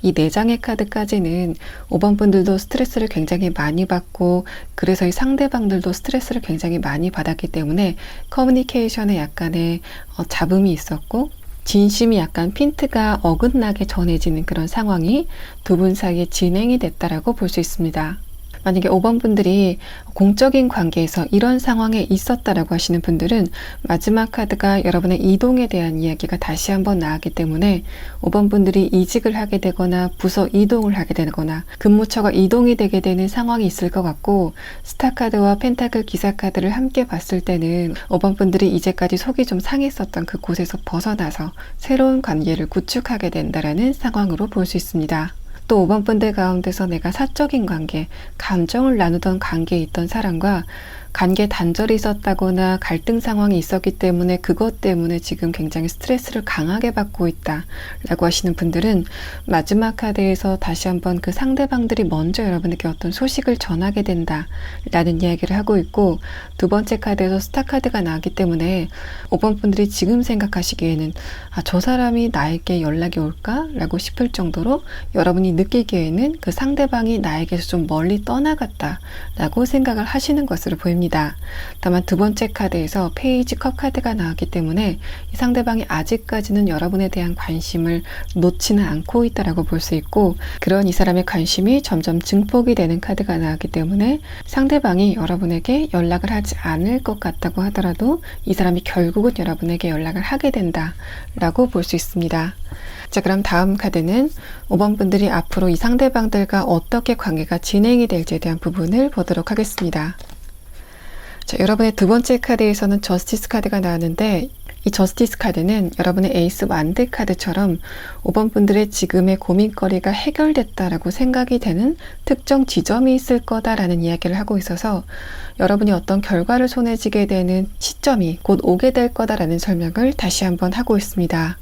이 4장의 카드까지는 5번 분들도 스트레스를 굉장히 많이 받고, 그래서 이 상대방들도 스트레스를 굉장히 많이 받았기 때문에 커뮤니케이션에 약간의 잡음이 있었고, 진심이 약간 핀트가 어긋나게 전해지는 그런 상황이 두 분 사이에 진행이 됐다라고 볼 수 있습니다. 만약에 5번 분들이 공적인 관계에서 이런 상황에 있었다라고 하시는 분들은 마지막 카드가 여러분의 이동에 대한 이야기가 다시 한번 나왔기 때문에 5번 분들이 이직을 하게 되거나 부서 이동을 하게 되거나 근무처가 이동이 되게 되는 상황이 있을 것 같고, 스타 카드와 펜타클 기사 카드를 함께 봤을 때는 5번 분들이 이제까지 속이 좀 상했었던 그 곳에서 벗어나서 새로운 관계를 구축하게 된다라는 상황으로 볼 수 있습니다. 또 5번 분들 가운데서 내가 사적인 관계, 감정을 나누던 관계에 있던 사람과 관계 단절이 있었다거나 갈등 상황이 있었기 때문에 그것 때문에 지금 굉장히 스트레스를 강하게 받고 있다 라고 하시는 분들은 마지막 카드에서 다시 한번 그 상대방들이 먼저 여러분에게 어떤 소식을 전하게 된다 라는 이야기를 하고 있고, 두 번째 카드에서 스타 카드가 나왔기 때문에 5번 분들이 지금 생각하시기에는 저 사람이 나에게 연락이 올까? 라고 싶을 정도로 여러분이 느끼기에는 그 상대방이 나에게서 좀 멀리 떠나갔다 라고 생각을 하시는 것으로 보입니다. 다만 두 번째 카드에서 페이지 컵 카드가 나왔기 때문에 이 상대방이 아직까지는 여러분에 대한 관심을 놓지는 않고 있다라고 볼 수 있고, 그런 이 사람의 관심이 점점 증폭이 되는 카드가 나왔기 때문에 상대방이 여러분에게 연락을 하지 않을 것 같다고 하더라도 이 사람이 결국은 여러분에게 연락을 하게 된다라고 볼 수 있습니다. 자, 그럼 다음 카드는 5번 분들이 앞으로 이 상대방들과 어떻게 관계가 진행이 될지에 대한 부분을 보도록 하겠습니다. 자, 여러분의 두 번째 카드에서는 저스티스 카드가 나왔는데, 이 저스티스 카드는 여러분의 에이스 완드 카드처럼 5번 분들의 지금의 고민거리가 해결됐다라고 생각이 되는 특정 지점이 있을 거다라는 이야기를 하고 있어서 여러분이 어떤 결과를 손에 쥐게 되는 시점이 곧 오게 될 거다라는 설명을 다시 한번 하고 있습니다.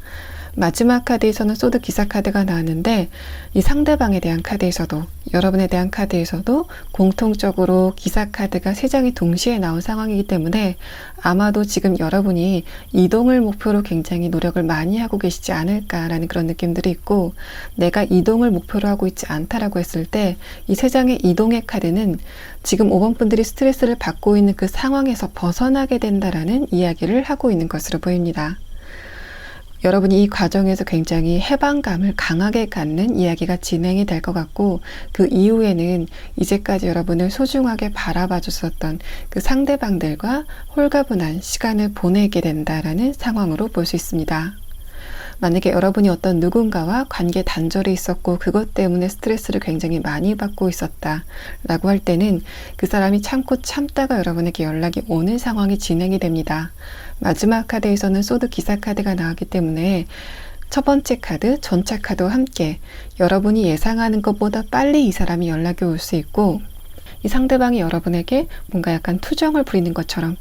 마지막 카드에서는 소드 기사 카드가 나왔는데, 이 상대방에 대한 카드에서도 여러분에 대한 카드에서도 공통적으로 기사 카드가 3장이 동시에 나온 상황이기 때문에 아마도 지금 여러분이 이동을 목표로 굉장히 노력을 많이 하고 계시지 않을까라는 그런 느낌들이 있고, 내가 이동을 목표로 하고 있지 않다라고 했을 때 이 3장의 이동의 카드는 지금 5번 분들이 스트레스를 받고 있는 그 상황에서 벗어나게 된다라는 이야기를 하고 있는 것으로 보입니다. 여러분이 이 과정에서 굉장히 해방감을 강하게 갖는 이야기가 진행이 될 것 같고, 그 이후에는 이제까지 여러분을 소중하게 바라봐 줬었던 그 상대방들과 홀가분한 시간을 보내게 된다라는 상황으로 볼 수 있습니다. 만약에 여러분이 어떤 누군가와 관계 단절이 있었고 그것 때문에 스트레스를 굉장히 많이 받고 있었다 라고 할 때는 그 사람이 참고 참다가 여러분에게 연락이 오는 상황이 진행이 됩니다. 마지막 카드에서는 소드 기사 카드가 나왔기 때문에 첫 번째 카드, 전차 카드와 함께 여러분이 예상하는 것보다 빨리 이 사람이 연락이 올 수 있고, 이 상대방이 여러분에게 뭔가 약간 투정을 부리는 것처럼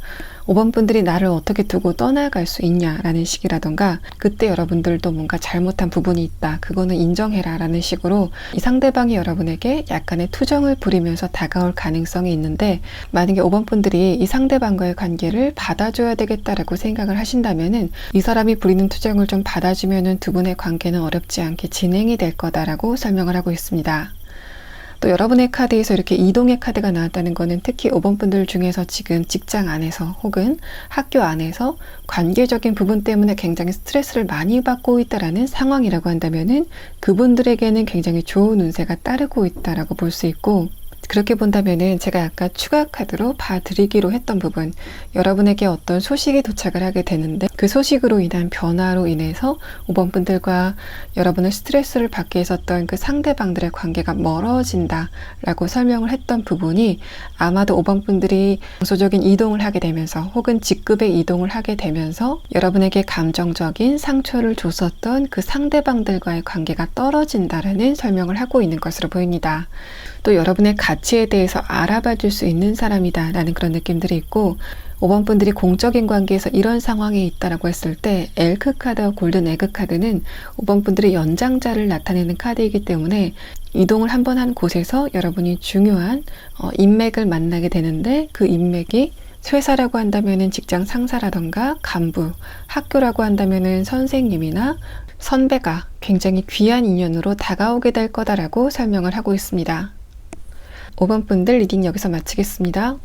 5번 분들이 나를 어떻게 두고 떠나갈 수 있냐라는 식이라던가, 그때 여러분들도 뭔가 잘못한 부분이 있다, 그거는 인정해라 라는 식으로 이 상대방이 여러분에게 약간의 투정을 부리면서 다가올 가능성이 있는데, 만약에 5번 분들이 이 상대방과의 관계를 받아줘야 되겠다라고 생각을 하신다면은 이 사람이 부리는 투정을 좀 받아주면은 두 분의 관계는 어렵지 않게 진행이 될 거다라고 설명을 하고 있습니다. 또 여러분의 카드에서 이렇게 이동의 카드가 나왔다는 거는 특히 5번 분들 중에서 지금 직장 안에서 혹은 학교 안에서 관계적인 부분 때문에 굉장히 스트레스를 많이 받고 있다라는 상황이라고 한다면은 그분들에게는 굉장히 좋은 운세가 따르고 있다라고 볼 수 있고, 그렇게 본다면은 제가 아까 추가 카드로 봐드리기로 했던 부분, 여러분에게 어떤 소식이 도착을 하게 되는데 그 소식으로 인한 변화로 인해서 5번 분들과 여러분을 스트레스를 받게 했었던 그 상대방들의 관계가 멀어진다 라고 설명을 했던 부분이, 아마도 5번 분들이 장소적인 이동을 하게 되면서 혹은 직급의 이동을 하게 되면서 여러분에게 감정적인 상처를 줬었던 그 상대방들과의 관계가 떨어진다라는 설명을 하고 있는 것으로 보입니다. 또 여러분의 가치에 대해서 알아봐 줄 수 있는 사람이다 라는 그런 느낌들이 있고, 5번 분들이 공적인 관계에서 이런 상황에 있다라고 했을 때 엘크 카드와 골든 에그 카드는 5번 분들의 연장자를 나타내는 카드이기 때문에 이동을 한번 한 곳에서 여러분이 중요한 인맥을 만나게 되는데, 그 인맥이 회사라고 한다면은 직장 상사라던가 간부, 학교라고 한다면은 선생님이나 선배가 굉장히 귀한 인연으로 다가오게 될 거다라고 설명을 하고 있습니다. 5번 분들 리딩 여기서 마치겠습니다.